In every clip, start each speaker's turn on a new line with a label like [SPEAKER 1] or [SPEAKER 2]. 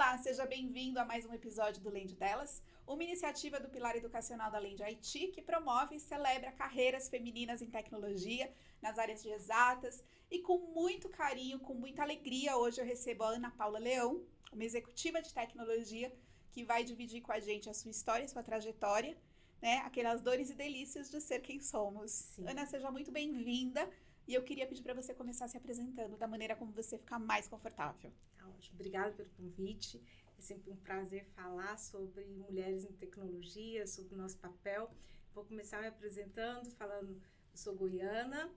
[SPEAKER 1] Olá, seja bem-vindo a mais um episódio do Land Delas, uma iniciativa do Pilar Educacional da Land IT que promove e celebra carreiras femininas em tecnologia, nas áreas de exatas, e com muito carinho, com muita alegria, hoje eu recebo a Ana Paula Leão, uma executiva de tecnologia que vai dividir com a gente a sua história e sua trajetória, né? Aquelas dores e delícias de ser quem somos.
[SPEAKER 2] Sim.
[SPEAKER 1] Ana, seja muito bem-vinda. E eu queria pedir para você começar se apresentando da maneira como você ficar mais confortável.
[SPEAKER 2] Ótimo. Obrigada pelo convite. É sempre um prazer falar sobre mulheres em tecnologia, sobre o nosso papel. Vou começar me apresentando, falando, eu sou goiana,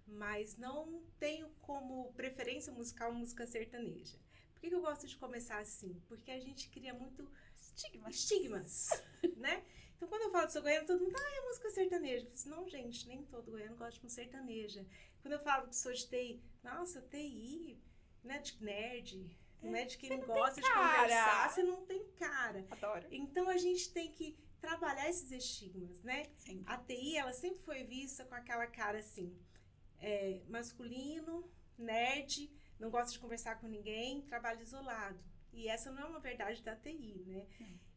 [SPEAKER 2] mas não tenho como preferência musical música sertaneja. Por que eu gosto de começar assim? Porque a gente cria muito estigmas, né? Então, quando eu falo que sou goiana, todo mundo, é música sertaneja. Eu falo, não, gente, nem todo goiano gosta de música sertaneja. Quando eu falo que sou de TI, nossa, TI, não é de nerd, não é de quem não gosta de conversar, você não tem cara.
[SPEAKER 1] Adoro.
[SPEAKER 2] Então, a gente tem que trabalhar esses estigmas, né?
[SPEAKER 1] Sim.
[SPEAKER 2] A TI, ela sempre foi vista com aquela cara assim, masculino, nerd, não gosta de conversar com ninguém, trabalha isolado. E essa não é uma verdade da TI, né?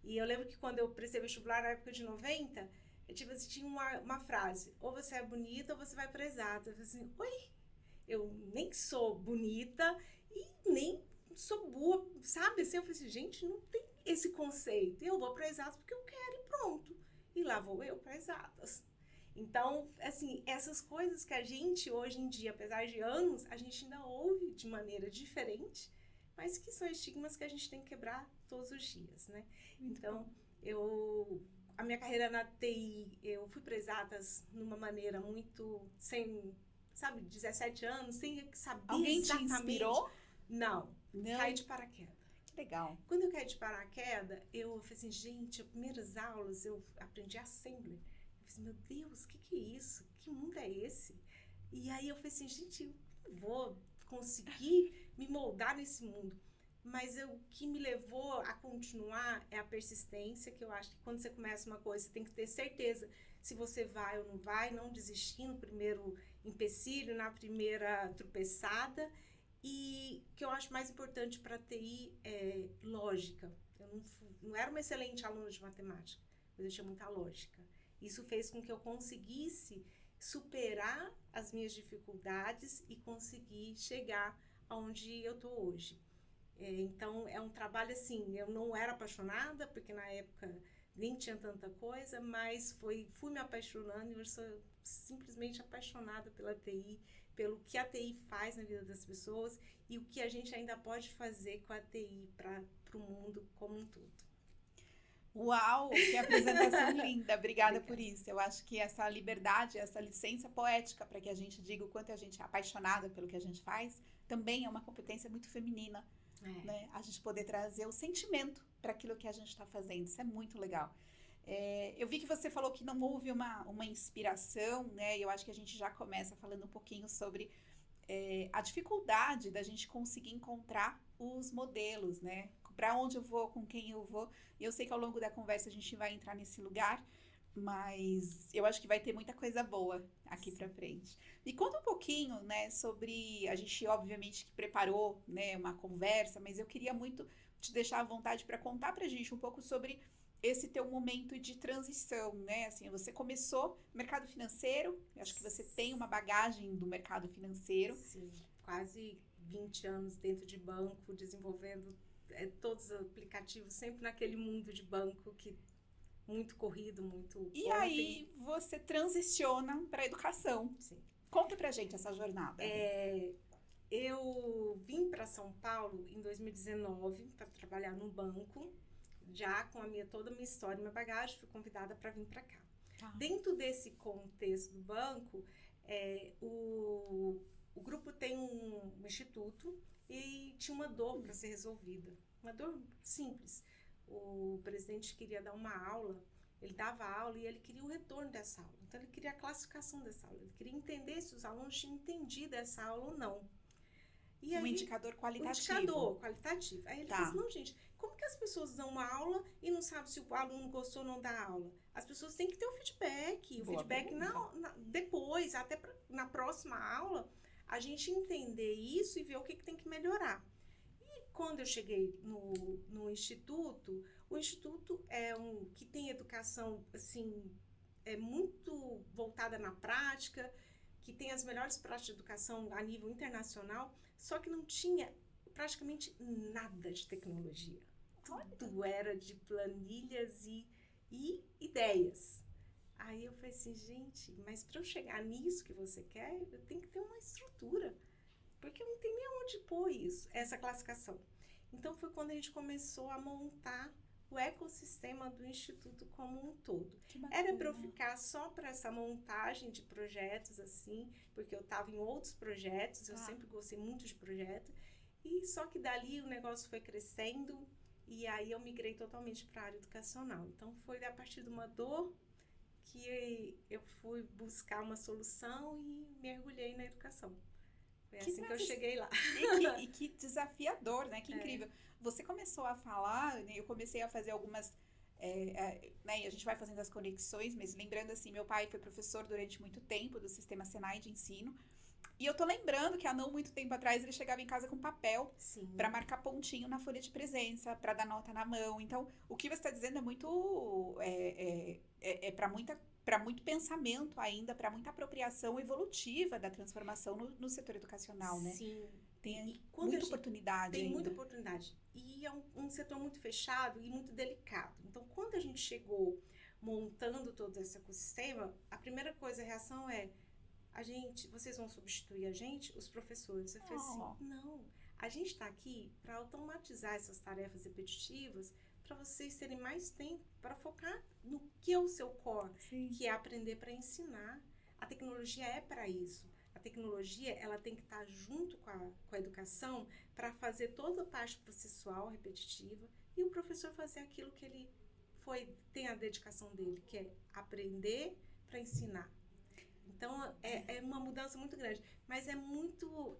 [SPEAKER 2] E eu lembro que quando eu prestei vestibular na época de 90, tinha uma frase, ou você é bonita ou você vai para exata. Eu falei assim, oi, eu nem sou bonita e nem sou boa, sabe? Assim, eu falei assim, gente, não tem esse conceito. Eu vou para exatas porque eu quero e pronto. E lá vou eu para exatas. Então, assim, essas coisas que a gente hoje em dia, apesar de anos, a gente ainda ouve de maneira diferente, mas que são estigmas que a gente tem que quebrar todos os dias, né? Então, a minha carreira na TI, eu fui para exatas numa maneira muito sem, 17 anos, sem saber
[SPEAKER 1] Alguém
[SPEAKER 2] exatamente.
[SPEAKER 1] Te inspirou?
[SPEAKER 2] Não, caí de paraquedas.
[SPEAKER 1] Que legal.
[SPEAKER 2] Quando eu caí de paraquedas, eu falei assim, gente, as primeiras aulas eu aprendi Assembly. Eu falei assim, meu Deus, o que é isso? Que mundo é esse? E aí eu falei assim, gente, eu não vou conseguir me moldar nesse mundo. Mas o que me levou a continuar é a persistência, que eu acho que quando você começa uma coisa, você tem que ter certeza se você vai ou não vai, não desistir no primeiro empecilho, na primeira tropeçada. E o que eu acho mais importante para a TI é lógica. Eu não era uma excelente aluna de matemática, mas eu tinha muita lógica. Isso fez com que eu conseguisse superar as minhas dificuldades e conseguir chegar aonde eu estou hoje. Então, é um trabalho assim, eu não era apaixonada, porque na época nem tinha tanta coisa, mas fui me apaixonando e eu sou simplesmente apaixonada pela TI, pelo que a TI faz na vida das pessoas e o que a gente ainda pode fazer com a TI para o mundo como um todo.
[SPEAKER 1] Uau, que apresentação linda, obrigada por isso. Eu acho que essa liberdade, essa licença poética para que a gente diga o quanto a gente é apaixonada pelo que a gente faz, também é uma competência muito feminina, né? A gente poder trazer o sentimento para aquilo que a gente está fazendo, isso é muito legal. Eu vi que você falou que não houve uma inspiração, né? E eu acho que a gente já começa falando um pouquinho sobre a dificuldade da gente conseguir encontrar os modelos, né? Para onde eu vou, com quem eu vou. E eu sei que ao longo da conversa a gente vai entrar nesse lugar, mas eu acho que vai ter muita coisa boa aqui para frente. Me conta um pouquinho, né, sobre... A gente, obviamente, que preparou, né, uma conversa, mas eu queria muito te deixar à vontade para contar pra gente um pouco sobre esse teu momento de transição, né? Assim, você começou no mercado financeiro, eu acho que você tem uma bagagem do mercado financeiro.
[SPEAKER 2] Sim, quase 20 anos dentro de banco, desenvolvendo todos os aplicativos, sempre naquele mundo de banco que muito corrido, muito...
[SPEAKER 1] E aí você transiciona para a educação.
[SPEAKER 2] Sim.
[SPEAKER 1] Conta pra gente essa jornada.
[SPEAKER 2] Eu vim para São Paulo em 2019 para trabalhar num banco, já com toda a minha história, minha bagagem, fui convidada para vir para cá. Dentro desse contexto do banco, o grupo tem um instituto e tinha uma dor para ser resolvida. Uma dor simples. O presidente queria dar uma aula, ele dava aula e ele queria o retorno dessa aula. Então, ele queria a classificação dessa aula. Ele queria entender se os alunos tinham entendido essa aula ou não. E aí,
[SPEAKER 1] indicador qualitativo.
[SPEAKER 2] Um indicador qualitativo. Aí ele falou assim, não, gente, como que as pessoas dão uma aula e não sabem se o aluno gostou ou não da aula? As pessoas têm que ter o feedback. O feedback depois, até na próxima aula, a gente entender isso e ver o que tem que melhorar. E quando eu cheguei no Instituto, o Instituto é que tem educação, assim, muito voltada na prática, que tem as melhores práticas de educação a nível internacional, só que não tinha praticamente nada de tecnologia. Tudo era de planilhas e ideias. Aí eu falei assim, gente, mas para eu chegar nisso que você quer, eu tenho que ter uma estrutura, porque eu não tenho nem onde pôr isso, essa classificação. Então foi quando a gente começou a montar o ecossistema do Instituto como um todo. Era para eu ficar só para essa montagem de projetos, assim, porque eu estava em outros projetos, eu sempre gostei muito de projeto, e só que dali o negócio foi crescendo, e aí eu migrei totalmente para a área educacional. Então foi a partir de uma dor que eu fui buscar uma solução e mergulhei na educação. Foi assim que eu cheguei lá.
[SPEAKER 1] E que desafiador, né? Que incrível. Você começou a falar, né? Eu comecei a fazer algumas... né? E a gente vai fazendo as conexões, mas lembrando assim, meu pai foi professor durante muito tempo do sistema Senai de ensino. E eu tô lembrando que há não muito tempo atrás ele chegava em casa com papel para marcar pontinho na folha de presença, para dar nota na mão. Então, o que você está dizendo é muito... para muito pensamento ainda, para muita apropriação evolutiva da transformação no setor educacional, né?
[SPEAKER 2] Sim.
[SPEAKER 1] Tem muita oportunidade
[SPEAKER 2] Tem
[SPEAKER 1] ainda.
[SPEAKER 2] muita oportunidade. E é um setor muito fechado e muito delicado. Então, quando a gente chegou montando todo esse ecossistema, a primeira coisa, a reação é, vocês vão substituir a gente, os professores. Eu falei assim, não, a gente está aqui para automatizar essas tarefas repetitivas, para vocês terem mais tempo para focar no que é o seu core, que é aprender para ensinar. A tecnologia é para isso. A tecnologia, ela tem que estar junto com a educação para fazer toda a parte processual, repetitiva, e o professor fazer aquilo que ele tem a dedicação dele, que é aprender para ensinar. Então, é uma mudança muito grande, mas é muito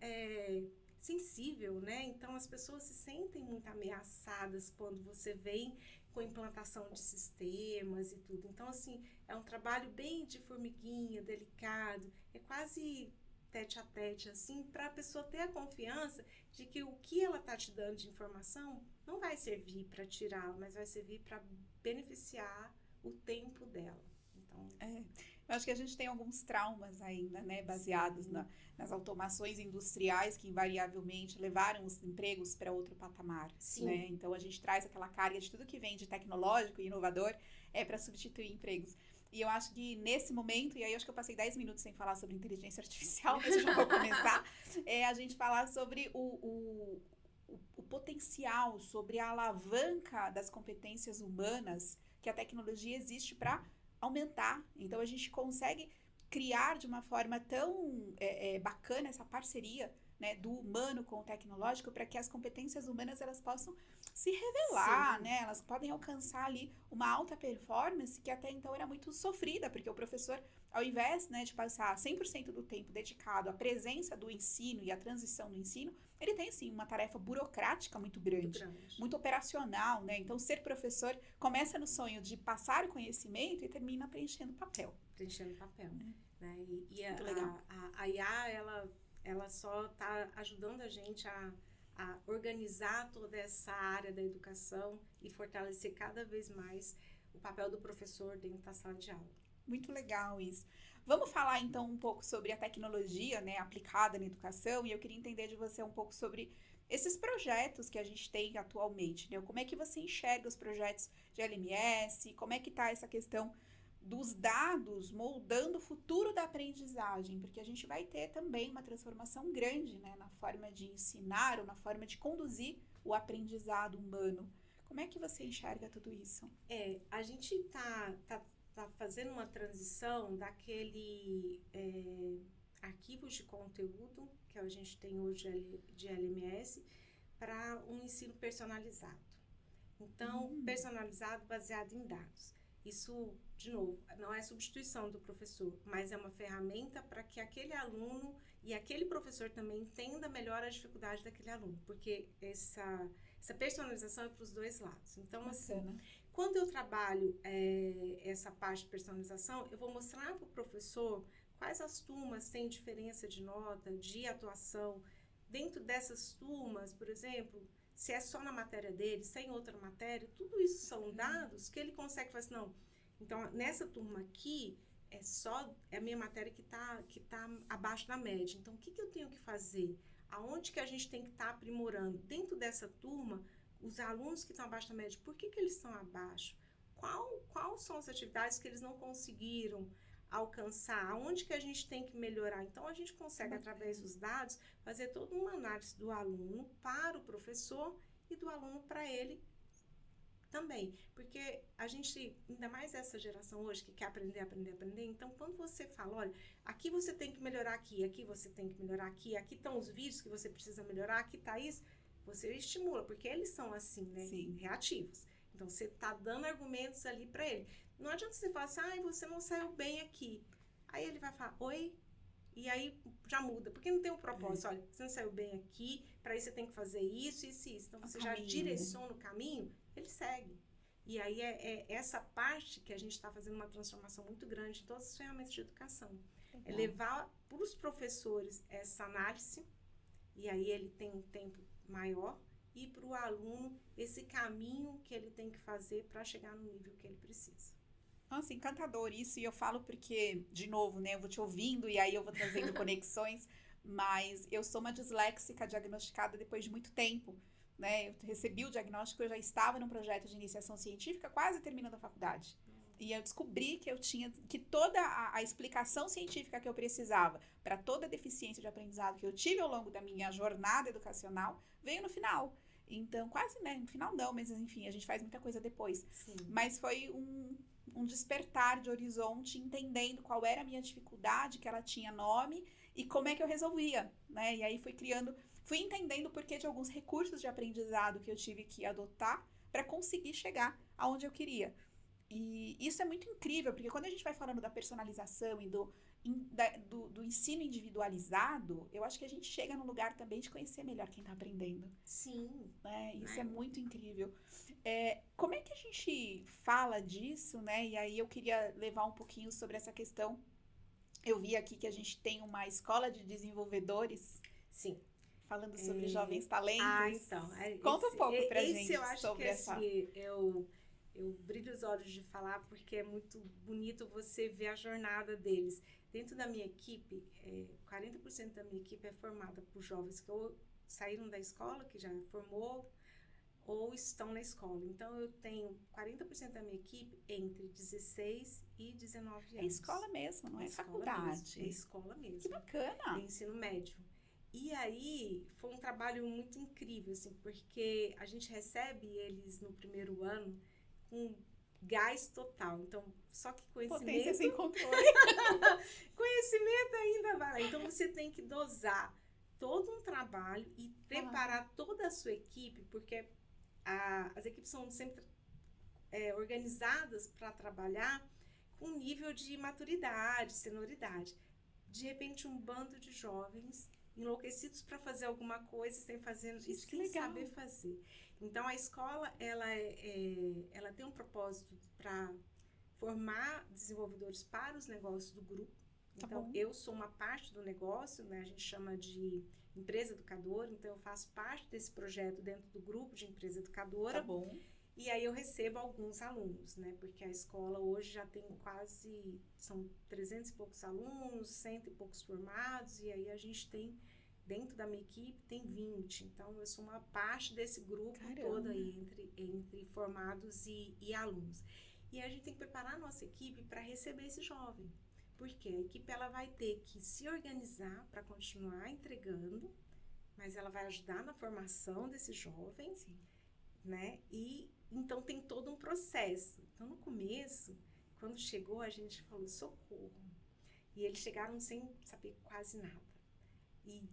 [SPEAKER 2] sensível, né? Então, as pessoas se sentem muito ameaçadas quando você vem com implantação de sistemas e tudo. Então, assim, é um trabalho bem de formiguinha, delicado, é quase tete a tete, assim, para a pessoa ter a confiança de que o que ela está te dando de informação não vai servir para tirá-la, mas vai servir para beneficiar o tempo dela. Então,
[SPEAKER 1] eu acho que a gente tem alguns traumas ainda, né, baseados nas automações industriais que invariavelmente levaram os empregos para outro patamar, né? Então a gente traz aquela carga de tudo que vem de tecnológico e inovador para substituir empregos. E eu acho que nesse momento, e aí eu acho que eu passei 10 minutos sem falar sobre inteligência artificial, mas eu já vou começar, a gente falar sobre o potencial, sobre a alavanca das competências humanas que a tecnologia existe para aumentar. Então, a gente consegue criar de uma forma tão bacana essa parceria, né, do humano com o tecnológico para que as competências humanas elas possam se revelar, né? Elas podem alcançar ali uma alta performance que até então era muito sofrida, porque o professor, ao invés, né, de passar 100% do tempo dedicado à presença do ensino e à transição do ensino, ele tem, sim, uma tarefa burocrática muito grande, muito operacional, né? Então, ser professor começa no sonho de passar o conhecimento e termina preenchendo papel.
[SPEAKER 2] Preenchendo papel, né? E a IA, ela só está ajudando a gente a organizar toda essa área da educação e fortalecer cada vez mais o papel do professor dentro da sala de aula.
[SPEAKER 1] Muito legal isso. Vamos falar então um pouco sobre a tecnologia, né, aplicada na educação, e eu queria entender de você um pouco sobre esses projetos que a gente tem atualmente, né? Como é que você enxerga os projetos de LMS, como é que está essa questão dos dados moldando o futuro da aprendizagem, porque a gente vai ter também uma transformação grande, né, na forma de ensinar ou na forma de conduzir o aprendizado humano. Como é que você enxerga tudo isso?
[SPEAKER 2] A gente tá fazendo uma transição daquele arquivos de conteúdo que a gente tem hoje de LMS para um ensino personalizado. Então, personalizado baseado em dados. Isso, de novo, não é substituição do professor, mas é uma ferramenta para que aquele aluno e aquele professor também entenda melhor a dificuldade daquele aluno, porque essa personalização é para os dois lados. Então, assim, quando eu trabalho essa parte de personalização, eu vou mostrar para o professor quais as turmas têm diferença de nota, de atuação. Dentro dessas turmas, por exemplo, se é só na matéria dele, sem outra matéria, tudo isso são dados que ele consegue fazer assim, não. Então, nessa turma aqui, é a minha matéria que tá abaixo da média. Então, o que eu tenho que fazer? Aonde que a gente tem que estar aprimorando? Dentro dessa turma, os alunos que estão abaixo da média, por que eles estão abaixo? Quais são as atividades que eles não conseguiram alcançar? Aonde que a gente tem que melhorar? Então, a gente consegue, através dos dados, fazer toda uma análise do aluno para o professor e do aluno para ele também. Porque a gente, ainda mais essa geração hoje, que quer aprender, então, quando você fala, olha, aqui você tem que melhorar aqui você tem que melhorar aqui estão os vídeos que você precisa melhorar, aqui está isso, você estimula, porque eles são assim, né?
[SPEAKER 1] Sim.
[SPEAKER 2] Reativos. Então, você está dando argumentos ali para ele. Não adianta você falar assim, você não saiu bem aqui. Aí ele vai falar, oi? E aí já muda, porque não tem um propósito. Olha, você não saiu bem aqui, para isso você tem que fazer isso, isso e isso. Então, você já direciona o caminho, ele segue. E aí é essa parte que a gente está fazendo uma transformação muito grande em todas as ferramentas de educação. Legal. É levar para os professores essa análise, e aí ele tem um tempo maior, e para o aluno esse caminho que ele tem que fazer para chegar no nível que ele precisa.
[SPEAKER 1] Nossa, encantador isso, e eu falo porque, de novo, né, eu vou te ouvindo e aí eu vou trazendo conexões, mas eu sou uma disléxica diagnosticada depois de muito tempo, né, eu recebi o diagnóstico, eu já estava num projeto de iniciação científica, quase terminando a faculdade, e eu descobri que toda a explicação científica que eu precisava para toda a deficiência de aprendizado que eu tive ao longo da minha jornada educacional, veio no final. Então, quase, né, no final não, mas enfim, a gente faz muita coisa depois.
[SPEAKER 2] Sim.
[SPEAKER 1] Mas foi um despertar de horizonte, entendendo qual era a minha dificuldade, que ela tinha nome, e como é que eu resolvia, né? E aí fui entendendo o porquê de alguns recursos de aprendizado que eu tive que adotar para conseguir chegar aonde eu queria. E isso é muito incrível, porque quando a gente vai falando da personalização e do ensino individualizado, eu acho que a gente chega num lugar também de conhecer melhor quem está aprendendo.
[SPEAKER 2] Sim.
[SPEAKER 1] Né? Isso é muito incrível. Como é que a gente fala disso, né? E aí eu queria levar um pouquinho sobre essa questão. Eu vi aqui que a gente tem uma escola de desenvolvedores.
[SPEAKER 2] Sim.
[SPEAKER 1] Falando sobre jovens talentos.
[SPEAKER 2] Então.
[SPEAKER 1] Conta um pouco pra gente
[SPEAKER 2] eu acho
[SPEAKER 1] sobre
[SPEAKER 2] que,
[SPEAKER 1] essa...
[SPEAKER 2] Assim, eu brilho os olhos de falar porque é muito bonito você ver a jornada deles. Dentro da minha equipe, 40% da minha equipe é formada por jovens que ou saíram da escola, que já formou, ou estão na escola. Então, eu tenho 40% da minha equipe entre 16 e 19 anos.
[SPEAKER 1] É escola mesmo, não é faculdade.
[SPEAKER 2] É escola mesmo.
[SPEAKER 1] Que bacana!
[SPEAKER 2] É ensino médio. E aí, foi um trabalho muito incrível, assim, porque a gente recebe eles no primeiro ano com gás total. Então, só que conhecimento...
[SPEAKER 1] Potência sem controle.
[SPEAKER 2] Conhecimento ainda vai lá. Então, você tem que dosar todo um trabalho e preparar toda a sua equipe, porque as equipes são sempre organizadas para trabalhar com nível de maturidade, senioridade. De repente, um bando de jovens enlouquecidos para fazer alguma coisa sem saber fazer. Então, a escola, ela tem um propósito para formar desenvolvedores para os negócios do grupo. Então, eu sou uma parte do negócio, né? A gente chama de empresa educadora, então eu faço parte desse projeto dentro do grupo de empresa educadora.
[SPEAKER 1] Tá bom.
[SPEAKER 2] E aí eu recebo alguns alunos, né? Porque a escola hoje já tem são 300 e poucos alunos, 100 e poucos formados, e aí a gente tem, dentro da minha equipe, tem 20. Então, eu sou uma parte desse grupo todo aí, entre formados e alunos. E a gente tem que preparar a nossa equipe para receber esse jovem. Porque a equipe ela vai ter que se organizar para continuar entregando, mas ela vai ajudar na formação desses jovens, né? E então tem todo um processo. Então, no começo, quando chegou, a gente falou socorro. E eles chegaram sem saber quase nada. E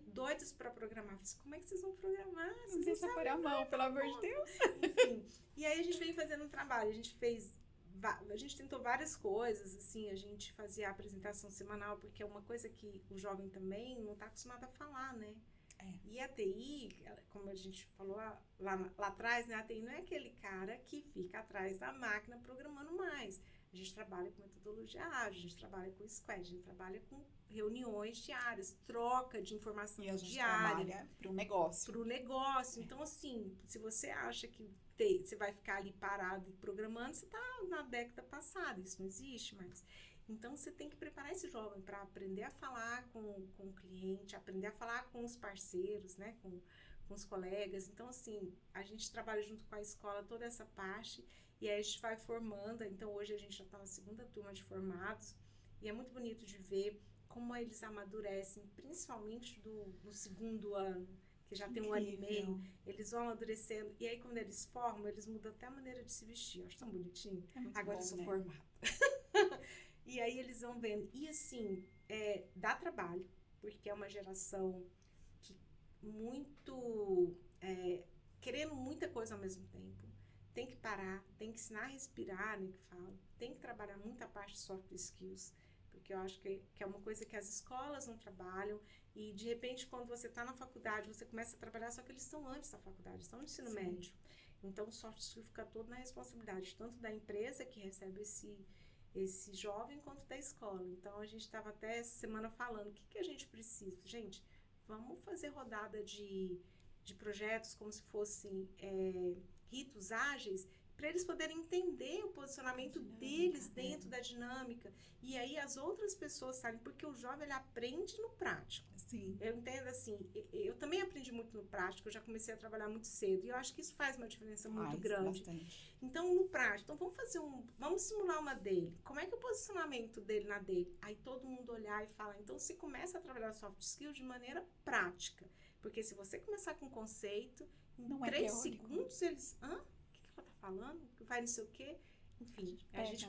[SPEAKER 2] doidos para programar. Eu falei, como é que vocês vão programar?
[SPEAKER 1] Não deixa pôr a mão, pelo amor de Deus.
[SPEAKER 2] Enfim. E aí a gente veio fazendo um trabalho. A gente tentou várias coisas, assim, a gente fazia a apresentação semanal, porque é uma coisa que o jovem também não está acostumado a falar, né? E a TI, como a gente falou lá atrás, né? A TI não é aquele cara que fica atrás da máquina programando mais. A gente trabalha com metodologia ágil, a gente trabalha com squad, a gente trabalha com reuniões diárias, troca de informação
[SPEAKER 1] E a gente
[SPEAKER 2] diária.
[SPEAKER 1] trabalha para o negócio.
[SPEAKER 2] Para o negócio. Então, assim, se você acha que você vai ficar ali parado e programando, você está na década passada, isso não existe mais. Então, você tem que preparar esse jovem para aprender a falar com o cliente, aprender a falar com os parceiros, né, com os colegas. Então, assim, a gente trabalha junto com a escola toda essa parte e aí a gente vai formando. Então, hoje a gente já está na segunda turma de formados e é muito bonito de ver como eles amadurecem, principalmente do segundo ano, que já tem um ano e meio, eles vão amadurecendo. E aí, quando eles formam, eles mudam até a maneira de se vestir. Eu acho tão bonitinho. Agora
[SPEAKER 1] bom,
[SPEAKER 2] eu sou
[SPEAKER 1] né?
[SPEAKER 2] formada. E aí, eles vão vendo. E, assim, dá trabalho, porque é uma geração que muito... querendo muita coisa ao mesmo tempo. Tem que parar, tem que ensinar a respirar, né, que fala. Tem que trabalhar muita parte de soft skills, porque eu acho que é uma coisa que as escolas não trabalham e, de repente, quando você está na faculdade, você começa a trabalhar, só que eles estão antes da faculdade, estão no ensino médio. Então, o soft skill fica todo na responsabilidade, tanto da empresa que recebe esse jovem, quanto da escola. Então, a gente estava até essa semana falando, o que a gente precisa? Gente, vamos fazer rodada de projetos como se fossem ritos ágeis, para eles poderem entender o posicionamento deles dentro da dinâmica. E aí as outras pessoas sabem, porque o jovem ele aprende no prático.
[SPEAKER 1] Sim.
[SPEAKER 2] Eu entendo assim, eu também aprendi muito no prático, eu já comecei a trabalhar muito cedo, e eu acho que isso faz uma diferença muito grande.
[SPEAKER 1] Bastante.
[SPEAKER 2] Então, no prático, então vamos simular uma dele. Como é que é o posicionamento dele na dele? Aí todo mundo olhar e falar, então você começa a trabalhar soft skills de maneira prática. Porque se você começar com conceito, em 3 segundos eles... falando, vai não sei o quê, enfim, a gente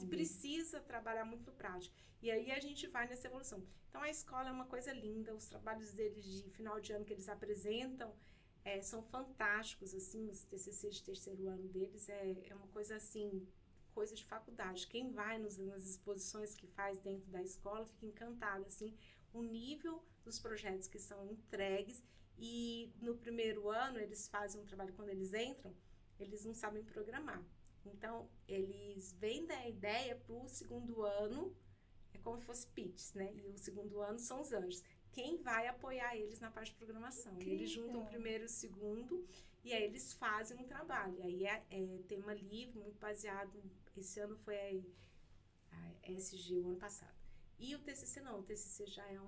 [SPEAKER 2] precisa trabalhar muito no prático, e aí a gente vai nessa evolução. Então a escola é uma coisa linda, os trabalhos deles de final de ano que eles apresentam são fantásticos, assim, os TCC de terceiro ano deles é uma coisa assim, coisa de faculdade. Quem vai nas exposições que faz dentro da escola fica encantado, assim, o nível dos projetos que são entregues. E no primeiro ano eles fazem um trabalho, quando eles entram, eles não sabem programar. Então, eles vendem a ideia para o segundo ano, é como se fosse pitch, né? E o segundo ano são os anjos. Quem vai apoiar eles na parte de programação? E eles juntam o primeiro e o segundo, e aí eles fazem um trabalho. E aí é tema livre, muito baseado. Esse ano foi a ESG, o ano passado. E o TCC não, o TCC já é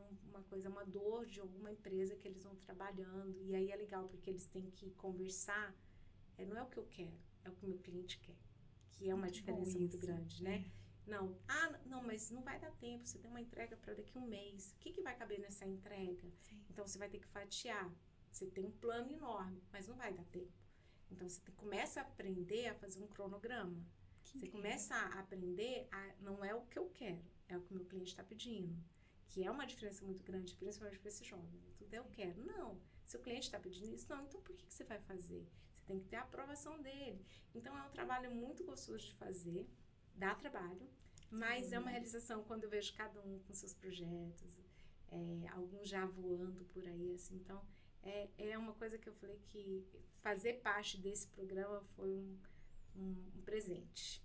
[SPEAKER 2] uma dor de alguma empresa que eles vão trabalhando. E aí é legal, porque eles têm que conversar. Não é o que eu quero, é o que o meu cliente quer, que é uma diferença muito grande, né? Não, mas não vai dar tempo, você tem uma entrega para daqui a um mês, o que vai caber nessa entrega? Sim. Então, você vai ter que fatiar, você tem um plano enorme, mas não vai dar tempo. Então, você começa a aprender a fazer um cronograma, você começa a aprender não é o que eu quero, é o que o meu cliente está pedindo, que é uma diferença muito grande, principalmente para esse jovem, tudo é eu quero, não, se o cliente está pedindo isso, não, então por que você vai fazer? Tem que ter a aprovação dele. Então, é um trabalho muito gostoso de fazer, dá trabalho, mas é uma realização quando eu vejo cada um com seus projetos, alguns já voando por aí, assim. Então, é uma coisa que eu falei que fazer parte desse programa foi um presente.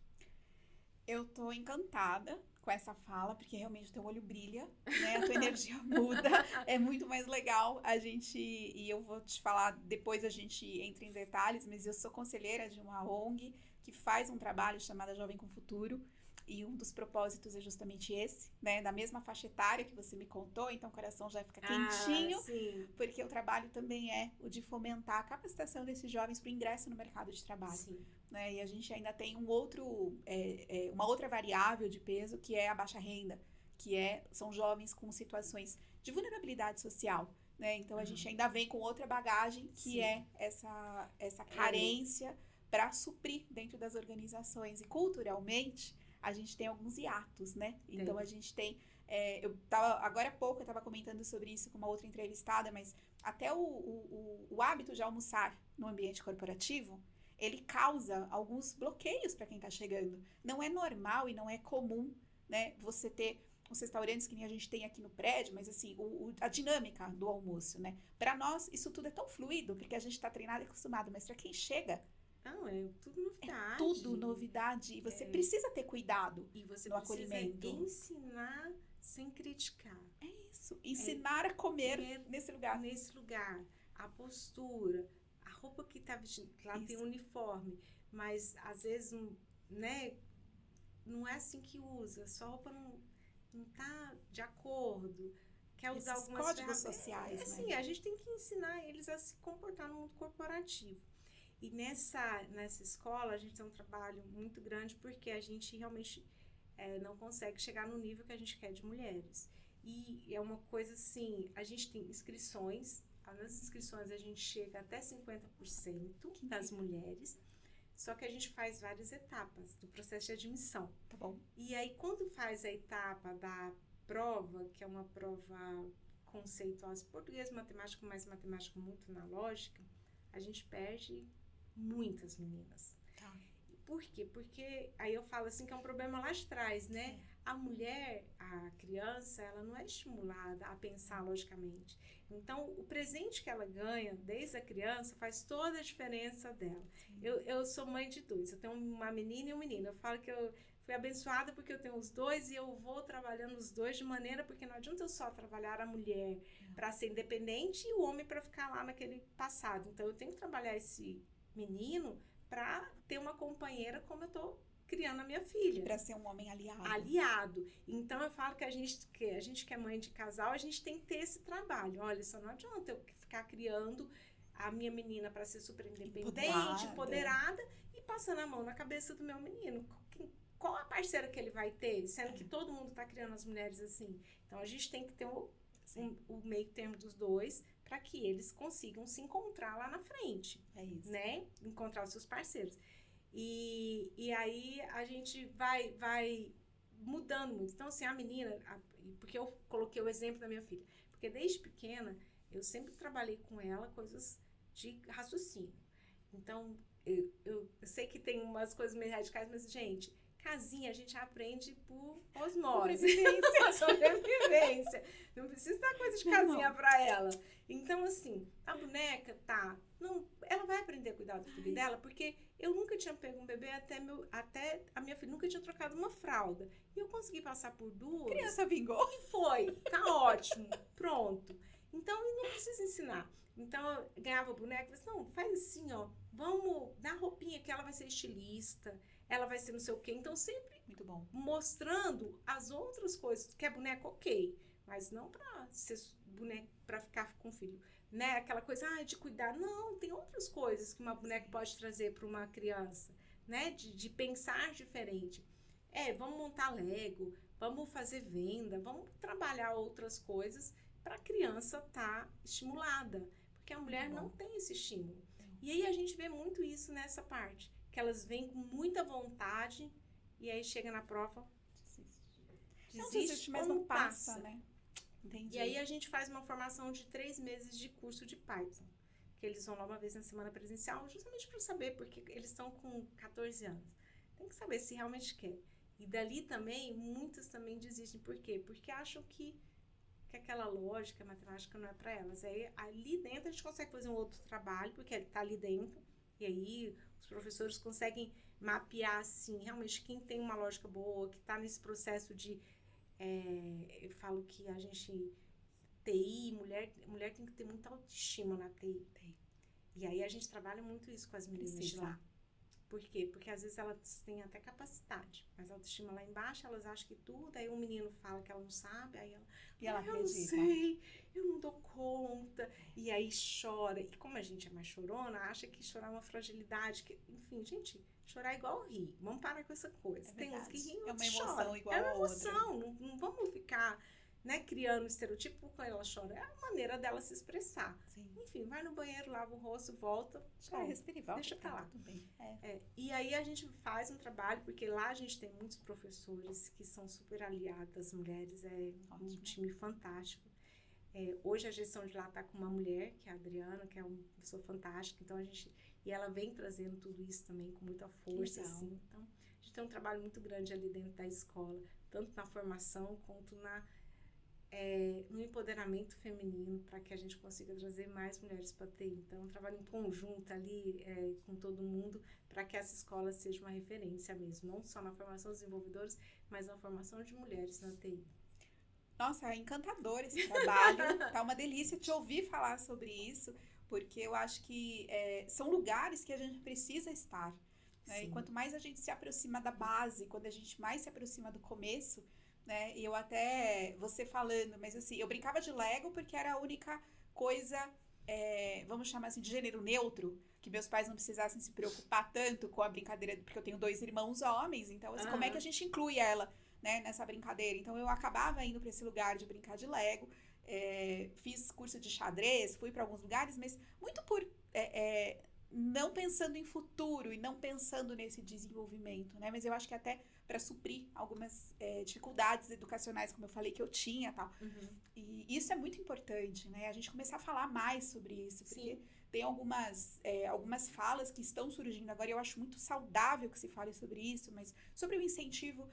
[SPEAKER 1] Eu tô encantada com essa fala, porque realmente o teu olho brilha, né? A tua energia muda, é muito mais legal e eu vou te falar, depois a gente entra em detalhes, mas eu sou conselheira de uma ONG que faz um trabalho chamado Jovem com Futuro, e um dos propósitos é justamente esse, né? Da mesma faixa etária que você me contou, então o coração já fica quentinho, porque o trabalho também é o de fomentar a capacitação desses jovens para o ingresso no mercado de trabalho. Sim. Né? E a gente ainda tem uma outra variável de peso, que é a baixa renda, são jovens com situações de vulnerabilidade social, né? Então a gente ainda vem com outra bagagem, que é essa carência para suprir dentro das organizações. E culturalmente a gente tem alguns hiatos, né? Então a gente tem agora há pouco eu estava comentando sobre isso com uma outra entrevistada, mas até o hábito de almoçar no ambiente corporativo, ele causa alguns bloqueios para quem está chegando. Não é normal e não é comum, né, você ter os restaurantes que nem a gente tem aqui no prédio, mas assim, a dinâmica do almoço, né? Para nós, isso tudo é tão fluido, porque a gente está treinado e acostumado, mas para quem chega,
[SPEAKER 2] Não, é tudo novidade.
[SPEAKER 1] Tudo novidade. E você precisa ter cuidado
[SPEAKER 2] E você
[SPEAKER 1] no acolhimento.
[SPEAKER 2] ensinar sem criticar.
[SPEAKER 1] É isso. Ensinar a comer nesse lugar.
[SPEAKER 2] Nesse lugar. A postura, a roupa que tá vestindo. Lá tem uniforme, mas às vezes, né, não é assim que usa. Sua roupa não tá de acordo. Quer usar
[SPEAKER 1] Esses
[SPEAKER 2] algumas
[SPEAKER 1] códigos
[SPEAKER 2] ferramentas.
[SPEAKER 1] sociais, né?
[SPEAKER 2] Assim, a gente tem que ensinar eles a se comportar no mundo corporativo. E nessa escola, a gente tem um trabalho muito grande porque a gente realmente não consegue chegar no nível que a gente quer de mulheres. E é uma coisa assim, a gente tem inscrições, nas inscrições a gente chega até 50% das mulheres, só que a gente faz várias etapas do processo de admissão.
[SPEAKER 1] Tá bom.
[SPEAKER 2] E aí, quando faz a etapa da prova, que é uma prova conceituosa, português, matemática, mas matemática muito na lógica, a gente perde muitas meninas.
[SPEAKER 1] Tá.
[SPEAKER 2] Por quê? Porque aí eu falo assim que é um problema lá de trás, né? A mulher, a criança, ela não é estimulada a pensar logicamente. Então, o presente que ela ganha desde a criança faz toda a diferença dela. Eu sou mãe de dois, eu tenho uma menina e um menino. Eu falo que eu fui abençoada porque eu tenho os dois e eu vou trabalhando os dois de maneira, porque não adianta eu só trabalhar a mulher para ser independente e o homem para ficar lá naquele passado. Então, eu tenho que trabalhar esse menino para ter uma companheira como eu tô criando a minha filha.
[SPEAKER 1] Para ser um homem aliado.
[SPEAKER 2] Aliado. Então, eu falo que a gente que é mãe de casal, a gente tem que ter esse trabalho. Olha, só não adianta eu ficar criando a minha menina para ser super independente, empoderada e passando a mão na cabeça do meu menino. Qual a parceira que ele vai ter? Sendo que todo mundo está criando as mulheres assim. Então, a gente tem que ter o meio termo dos dois para que eles consigam se encontrar lá na frente.
[SPEAKER 1] É isso.
[SPEAKER 2] Né? Encontrar os seus parceiros. E aí a gente vai mudando muito. Então, assim, a menina, porque eu coloquei o exemplo da minha filha, porque desde pequena eu sempre trabalhei com ela coisas de raciocínio. Então, eu sei que tem umas coisas meio radicais, mas, gente, casinha a gente aprende por osmose. Sobrevivência. Não precisa dar coisa de casinha pra ela. Então, assim, a boneca, ela vai aprender a cuidar do filho dela, porque eu nunca tinha pego um bebê até a minha filha nunca tinha trocado uma fralda. E eu consegui passar por duas.
[SPEAKER 1] Criança vingou.
[SPEAKER 2] E foi. Tá ótimo. Pronto. Então, eu não preciso ensinar. Então, eu ganhava boneca e falei assim, não, faz assim, ó. Vamos dar roupinha que ela vai ser estilista. Ela vai ser não sei o quê. Então, sempre
[SPEAKER 1] muito bom.
[SPEAKER 2] Mostrando as outras coisas. Que é boneca, ok. Mas não pra ser boneca pra ficar com o filho. Né? Aquela coisa, de cuidar. Não, tem outras coisas que uma boneca pode trazer para uma criança. Né? De pensar diferente. Vamos montar Lego. Vamos fazer venda. Vamos trabalhar outras coisas para a criança estar estimulada. Porque a mulher não tem esse estímulo. E aí a gente vê muito isso nessa parte. Que elas vêm com muita vontade e aí chega na prova, desiste,
[SPEAKER 1] mas não passa, né? Entendi.
[SPEAKER 2] E aí a gente faz uma formação de 3 meses de curso de Python, que eles vão lá uma vez na semana presencial, justamente para saber, porque eles estão com 14 anos. Tem que saber se realmente quer. E dali também, muitas também desistem. Por quê? Porque acham que aquela lógica, matemática não é para elas. Aí ali dentro a gente consegue fazer um outro trabalho, porque ele está ali dentro, e aí os professores conseguem mapear, assim, realmente quem tem uma lógica boa, que está nesse processo de... eu falo que a gente... TI, mulher tem que ter muita autoestima na TI.
[SPEAKER 1] Tem.
[SPEAKER 2] E aí a gente trabalha muito isso com as meninas de lá. Por quê? Porque às vezes elas têm até capacidade, mas a autoestima lá embaixo, elas acham que tudo, aí um menino fala que ela não sabe, aí ela
[SPEAKER 1] acredita.
[SPEAKER 2] Eu não sei, eu não dou conta, e aí chora. E como a gente é mais chorona, acha que chorar é uma fragilidade, enfim, gente, chorar é igual rir, vamos parar com essa coisa. Tem uns que riem, outros choram.
[SPEAKER 1] É uma emoção igual a outra.
[SPEAKER 2] É uma emoção, não vamos ficar... Né, criando estereotipo quando ela chora. É a maneira dela se expressar.
[SPEAKER 1] Sim.
[SPEAKER 2] Enfim, vai no banheiro, lava o rosto, volta.
[SPEAKER 1] Respira e volta.
[SPEAKER 2] Deixa pra lá.
[SPEAKER 1] Tudo bem.
[SPEAKER 2] E aí a gente faz um trabalho, porque lá a gente tem muitos professores que são super aliados às mulheres. É um time fantástico. Hoje a gestão de lá tá com uma mulher, que é a Adriana, que é uma pessoa fantástica. Então e ela vem trazendo tudo isso também com muita força. Assim. Então a gente tem um trabalho muito grande ali dentro da escola, tanto na formação quanto no empoderamento feminino, para que a gente consiga trazer mais mulheres para a TI. Então, um trabalho em conjunto ali com todo mundo, para que essa escola seja uma referência mesmo, não só na formação dos desenvolvedores, mas na formação de mulheres na TI.
[SPEAKER 1] Nossa, é encantador esse trabalho. Tá uma delícia te ouvir falar sobre isso, porque eu acho que são lugares que a gente precisa estar. Né? E quanto mais a gente se aproxima da base, quando a gente mais se aproxima do começo, né? E eu até, você falando, mas assim, eu brincava de Lego porque era a única coisa, vamos chamar assim, de gênero neutro, que meus pais não precisassem se preocupar tanto com a brincadeira, porque eu tenho 2 irmãos homens, então assim, como é que a gente inclui ela, né, nessa brincadeira? Então eu acabava indo para esse lugar de brincar de Lego, fiz curso de xadrez, fui para alguns lugares, mas muito por não pensando em futuro e não pensando nesse desenvolvimento, né? Mas eu acho que até para suprir algumas dificuldades educacionais, como eu falei, que eu tinha, tal.
[SPEAKER 2] Uhum.
[SPEAKER 1] E isso é muito importante, né? A gente começar a falar mais sobre isso, porque Sim. tem algumas falas que estão surgindo agora, e eu acho muito saudável que se fale sobre isso, mas sobre o incentivo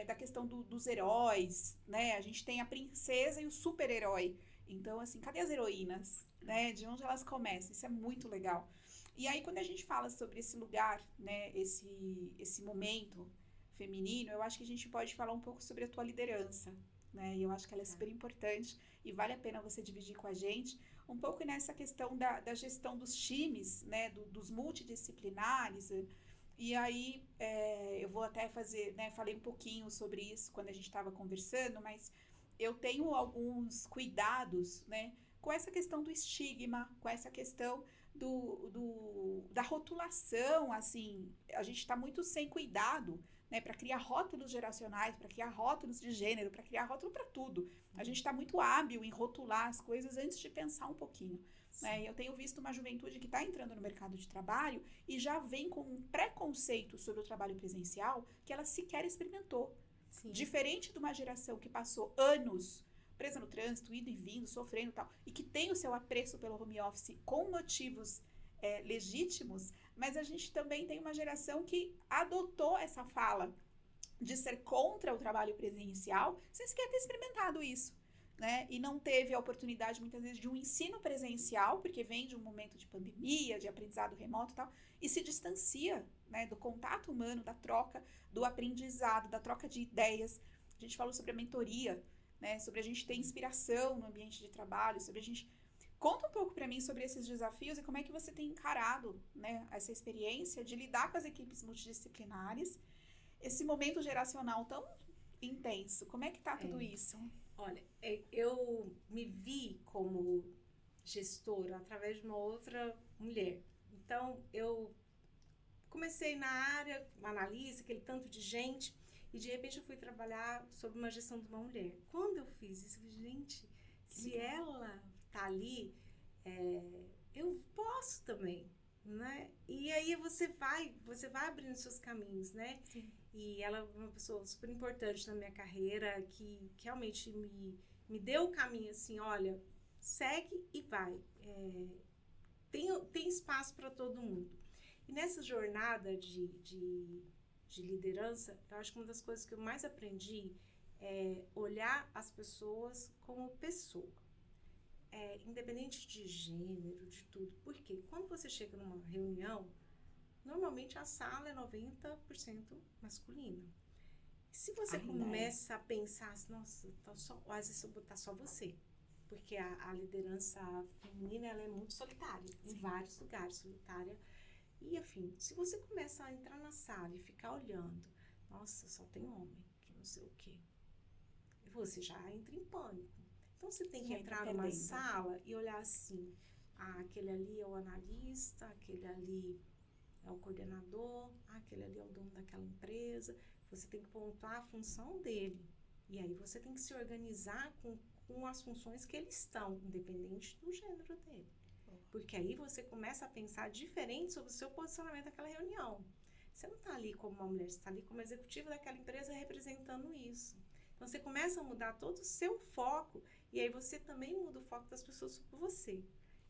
[SPEAKER 1] da questão dos heróis, né? A gente tem a princesa e o super-herói. Então, assim, cadê as heroínas? Né? De onde elas começam? Isso é muito legal. E aí, quando a gente fala sobre esse lugar, né? Esse momento feminino, eu acho que a gente pode falar um pouco sobre a tua liderança, né? E eu acho que ela é super importante e vale a pena você dividir com a gente um pouco nessa questão da gestão dos times, né? Dos multidisciplinares. E aí, eu vou até fazer, né? Falei um pouquinho sobre isso quando a gente estava conversando, mas eu tenho alguns cuidados, né? Com essa questão do estigma, com essa questão da rotulação, assim, a gente está muito sem cuidado, né, para criar rótulos geracionais, para criar rótulos de gênero, para criar rótulo para tudo. A gente está muito hábil em rotular as coisas antes de pensar um pouquinho. Né? Eu tenho visto uma juventude que está entrando no mercado de trabalho e já vem com um preconceito sobre o trabalho presencial que ela sequer experimentou. Sim. Diferente de uma geração que passou anos presa no trânsito, indo e vindo, sofrendo e tal, e que tem o seu apreço pelo home office com motivos legítimos, mas a gente também tem uma geração que adotou essa fala de ser contra o trabalho presencial sem sequer ter experimentado isso, né? E não teve a oportunidade, muitas vezes, de um ensino presencial, porque vem de um momento de pandemia, de aprendizado remoto e tal, e se distancia, né, do contato humano, da troca, do aprendizado, da troca de ideias. A gente falou sobre a mentoria, né, sobre a gente ter inspiração no ambiente de trabalho, sobre a gente... Conta um pouco para mim sobre esses desafios e como é que você tem encarado, né, essa experiência de lidar com as equipes multidisciplinares, esse momento geracional tão intenso. Como é que tá tudo isso?
[SPEAKER 2] Olha, eu me vi como gestora através de uma outra mulher. Então, eu comecei na área, uma analista, aquele tanto de gente, e de repente eu fui trabalhar sobre uma gestão de uma mulher. Quando eu fiz isso, eu falei, gente, se ela tá ali, eu posso também, né? E aí você vai abrindo seus caminhos, né?
[SPEAKER 1] Sim.
[SPEAKER 2] E ela é uma pessoa super importante na minha carreira, que realmente me deu o caminho, assim, olha, segue e vai. Tem espaço para todo mundo. E nessa jornada de liderança, eu acho que uma das coisas que eu mais aprendi é olhar as pessoas como pessoa. Independente de gênero, de tudo. Porque quando você chega numa reunião, normalmente a sala é 90% masculina. Se você começa a pensar assim, nossa, às vezes eu vou botar só você. Porque a liderança feminina, ela é muito solitária. Sim. Em vários lugares, solitária. E, enfim, se você começa a entrar na sala e ficar olhando, nossa, só tem homem, que não sei o quê. Você já entra em pânico. Então, você tem que entrar numa sala e olhar assim, aquele ali é o analista, aquele ali é o coordenador, aquele ali é o dono daquela empresa. Você tem que pontuar a função dele. E aí, você tem que se organizar com as funções que eles estão, independente do gênero dele. Porque aí você começa a pensar diferente sobre o seu posicionamento naquela reunião. Você não está ali como uma mulher, você está ali como executiva daquela empresa representando isso. Então, você começa a mudar todo o seu foco e aí você também muda o foco das pessoas por você.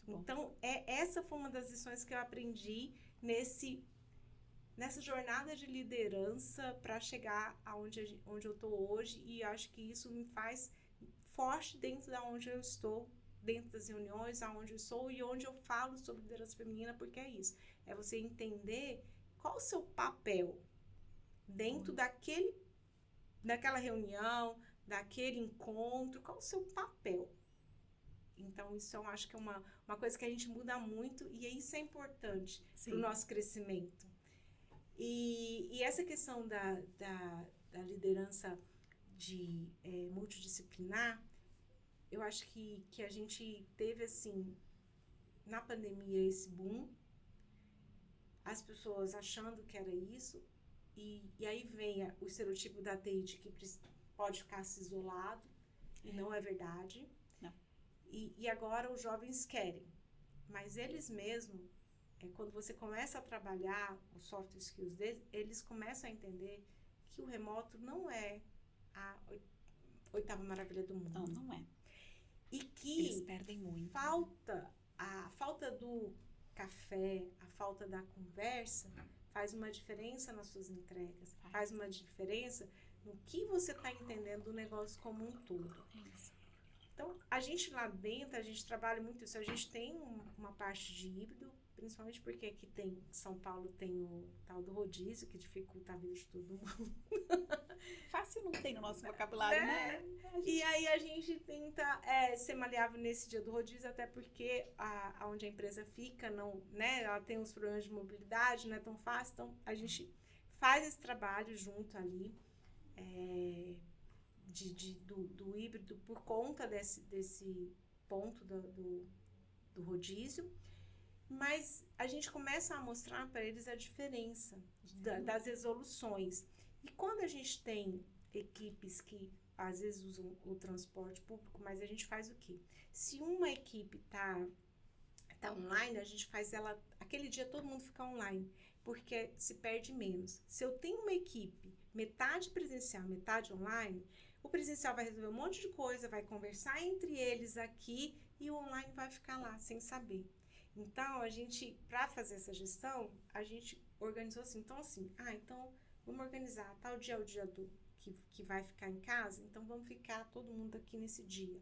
[SPEAKER 2] Então, essa foi uma das lições que eu aprendi nessa jornada de liderança para chegar aonde eu estou hoje, e acho que isso me faz forte dentro da onde eu estou, dentro das reuniões, aonde eu sou e onde eu falo sobre liderança feminina, porque é isso. É você entender qual o seu papel dentro daquela reunião, daquele encontro, qual o seu papel. Então, isso eu acho que é uma coisa que a gente muda muito e isso é importante para o nosso crescimento. E essa questão da liderança multidisciplinar, eu acho que a gente teve, assim, na pandemia, esse boom, as pessoas achando que era isso, e aí vem o estereotipo da TI de que pode ficar se isolado, e não é verdade.
[SPEAKER 1] Não.
[SPEAKER 2] E agora os jovens querem, mas eles mesmos, quando você começa a trabalhar os soft skills deles, eles começam a entender que o remoto não é a oitava maravilha do mundo.
[SPEAKER 1] Não, não é.
[SPEAKER 2] E que
[SPEAKER 1] eles perdem muito.
[SPEAKER 2] A falta do café, a falta da conversa, faz uma diferença nas suas entregas, faz uma diferença no que você está entendendo do negócio como um todo.
[SPEAKER 1] Isso.
[SPEAKER 2] Então, a gente lá dentro, a gente trabalha muito isso. A gente tem uma parte de híbrido, principalmente porque aqui em São Paulo tem o tal do rodízio, que dificulta a vida de todo mundo.
[SPEAKER 1] Fácil não tem no nosso vocabulário, né?
[SPEAKER 2] E aí a gente tenta ser maleável nesse dia do rodízio, até porque onde a empresa fica, não, né, ela tem uns problemas de mobilidade, não é tão fácil. Então, a gente faz esse trabalho junto ali, do híbrido, por conta desse ponto do rodízio. Mas a gente começa a mostrar para eles a diferença das resoluções. E quando a gente tem equipes que às vezes usam o transporte público, mas a gente faz o quê? Se uma equipe tá online, a gente faz ela, aquele dia todo mundo fica online, porque se perde menos. Se eu tenho uma equipe, metade presencial, metade online, o presencial vai resolver um monte de coisa, vai conversar entre eles aqui e o online vai ficar lá sem saber. Então, a gente, para fazer essa gestão, a gente organizou assim. Então, vamos organizar tal dia é o dia que vai ficar em casa, então vamos ficar todo mundo aqui nesse dia.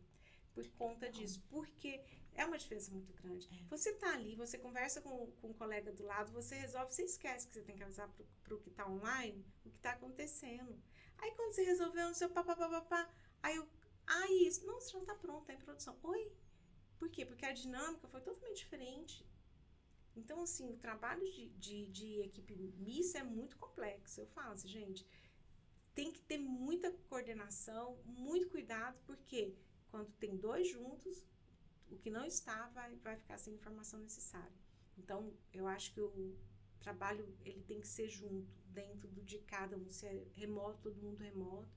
[SPEAKER 2] Por conta disso, porque é uma diferença muito grande. Você tá ali, você conversa com um colega do lado, você resolve, você esquece que você tem que avisar pro que tá online, o que tá acontecendo. Aí, quando você resolveu no seu isso, não, você já tá pronto, tá em produção. Oi? Por quê? Porque a dinâmica foi totalmente diferente. Então, assim, o trabalho de equipe mista é muito complexo. Eu falo assim, gente, tem que ter muita coordenação, muito cuidado, porque quando tem dois juntos, o que não está vai ficar sem informação necessária. Então, eu acho que o trabalho, ele tem que ser junto, dentro de cada um. Se é remoto, todo mundo remoto.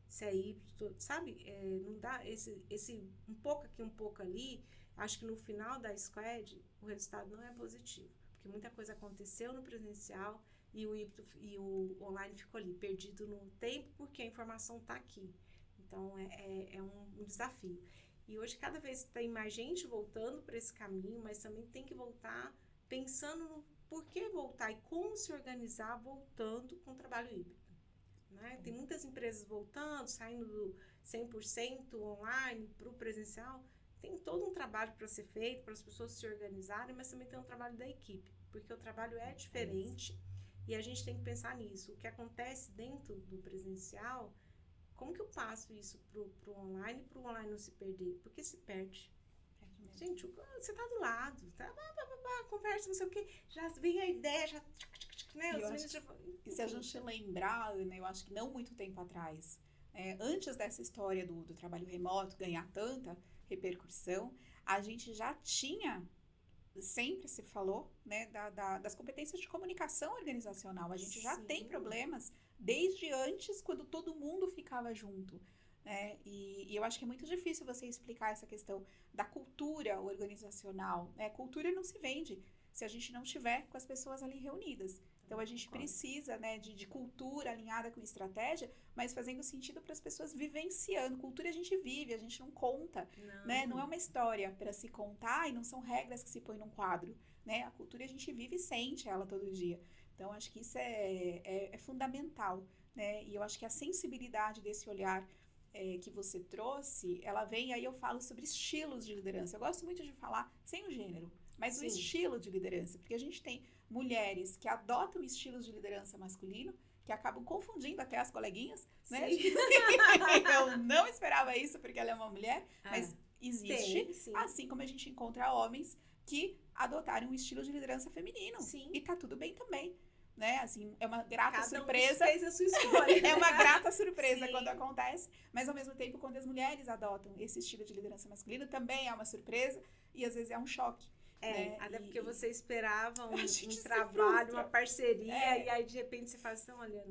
[SPEAKER 2] Se é híbrido, sabe? Não dá esse um pouco aqui, um pouco ali. Acho que no final da squad, o resultado não é positivo. Porque muita coisa aconteceu no presencial e o híbrido e o online ficou ali, perdido no tempo, porque a informação está aqui. Então, é um desafio. E hoje, cada vez tem mais gente voltando para esse caminho, mas também tem que voltar pensando no porquê voltar e como se organizar voltando com o trabalho híbrido. Né? Tem muitas empresas voltando, saindo do 100% online para o presencial. Tem todo um trabalho para ser feito, para as pessoas se organizarem, mas também tem um trabalho da equipe, porque o trabalho é diferente e a gente tem que pensar nisso. O que acontece dentro do presencial, como que eu passo isso pro online, para o online não se perder? Porque se perde. Gente, você tá do lado, conversa, não sei o quê, já vem a ideia, já... Né,
[SPEAKER 1] e se a gente lembrar, Ana, eu acho que não muito tempo atrás, antes dessa história do trabalho remoto ganhar tanta repercussão, a gente já tinha, sempre se falou, né, das competências de comunicação organizacional. A gente já tem problemas desde antes, quando todo mundo ficava junto. E eu acho que é muito difícil você explicar essa questão da cultura organizacional. Cultura não se vende se a gente não estiver com as pessoas ali reunidas. Então, a gente precisa, né, de cultura alinhada com estratégia, mas fazendo sentido para as pessoas vivenciando. Cultura a gente vive, a gente não conta. Né? Não é uma história para se contar e não são regras que se põem num quadro. Né? A cultura a gente vive e sente ela todo dia. Então, acho que isso é fundamental. Né? E eu acho que a sensibilidade desse olhar que você trouxe, ela vem, aí eu falo sobre estilos de liderança. Eu gosto muito de falar sem o gênero, mas o
[SPEAKER 2] Sim.
[SPEAKER 1] estilo de liderança, porque a gente tem mulheres que adotam estilos de liderança masculino, que acabam confundindo até as coleguinhas, né?
[SPEAKER 2] Sim.
[SPEAKER 1] Eu não esperava isso porque ela é uma mulher, mas existe,
[SPEAKER 2] Tem, sim.
[SPEAKER 1] assim como a gente encontra homens que adotaram um estilo de liderança feminino.
[SPEAKER 2] Sim.
[SPEAKER 1] E tá tudo bem também. Né? Assim, é uma grata
[SPEAKER 2] Cada
[SPEAKER 1] surpresa.
[SPEAKER 2] Um fez a sua escolha.
[SPEAKER 1] É uma grata surpresa
[SPEAKER 2] Sim.
[SPEAKER 1] quando acontece, mas ao mesmo tempo, quando as mulheres adotam esse estilo de liderança masculino, também é uma surpresa e às vezes é um choque. Né?
[SPEAKER 2] Até porque você esperava um
[SPEAKER 1] se
[SPEAKER 2] trabalho,
[SPEAKER 1] frustra.
[SPEAKER 2] uma parceria, e aí de repente você fala assim, olha,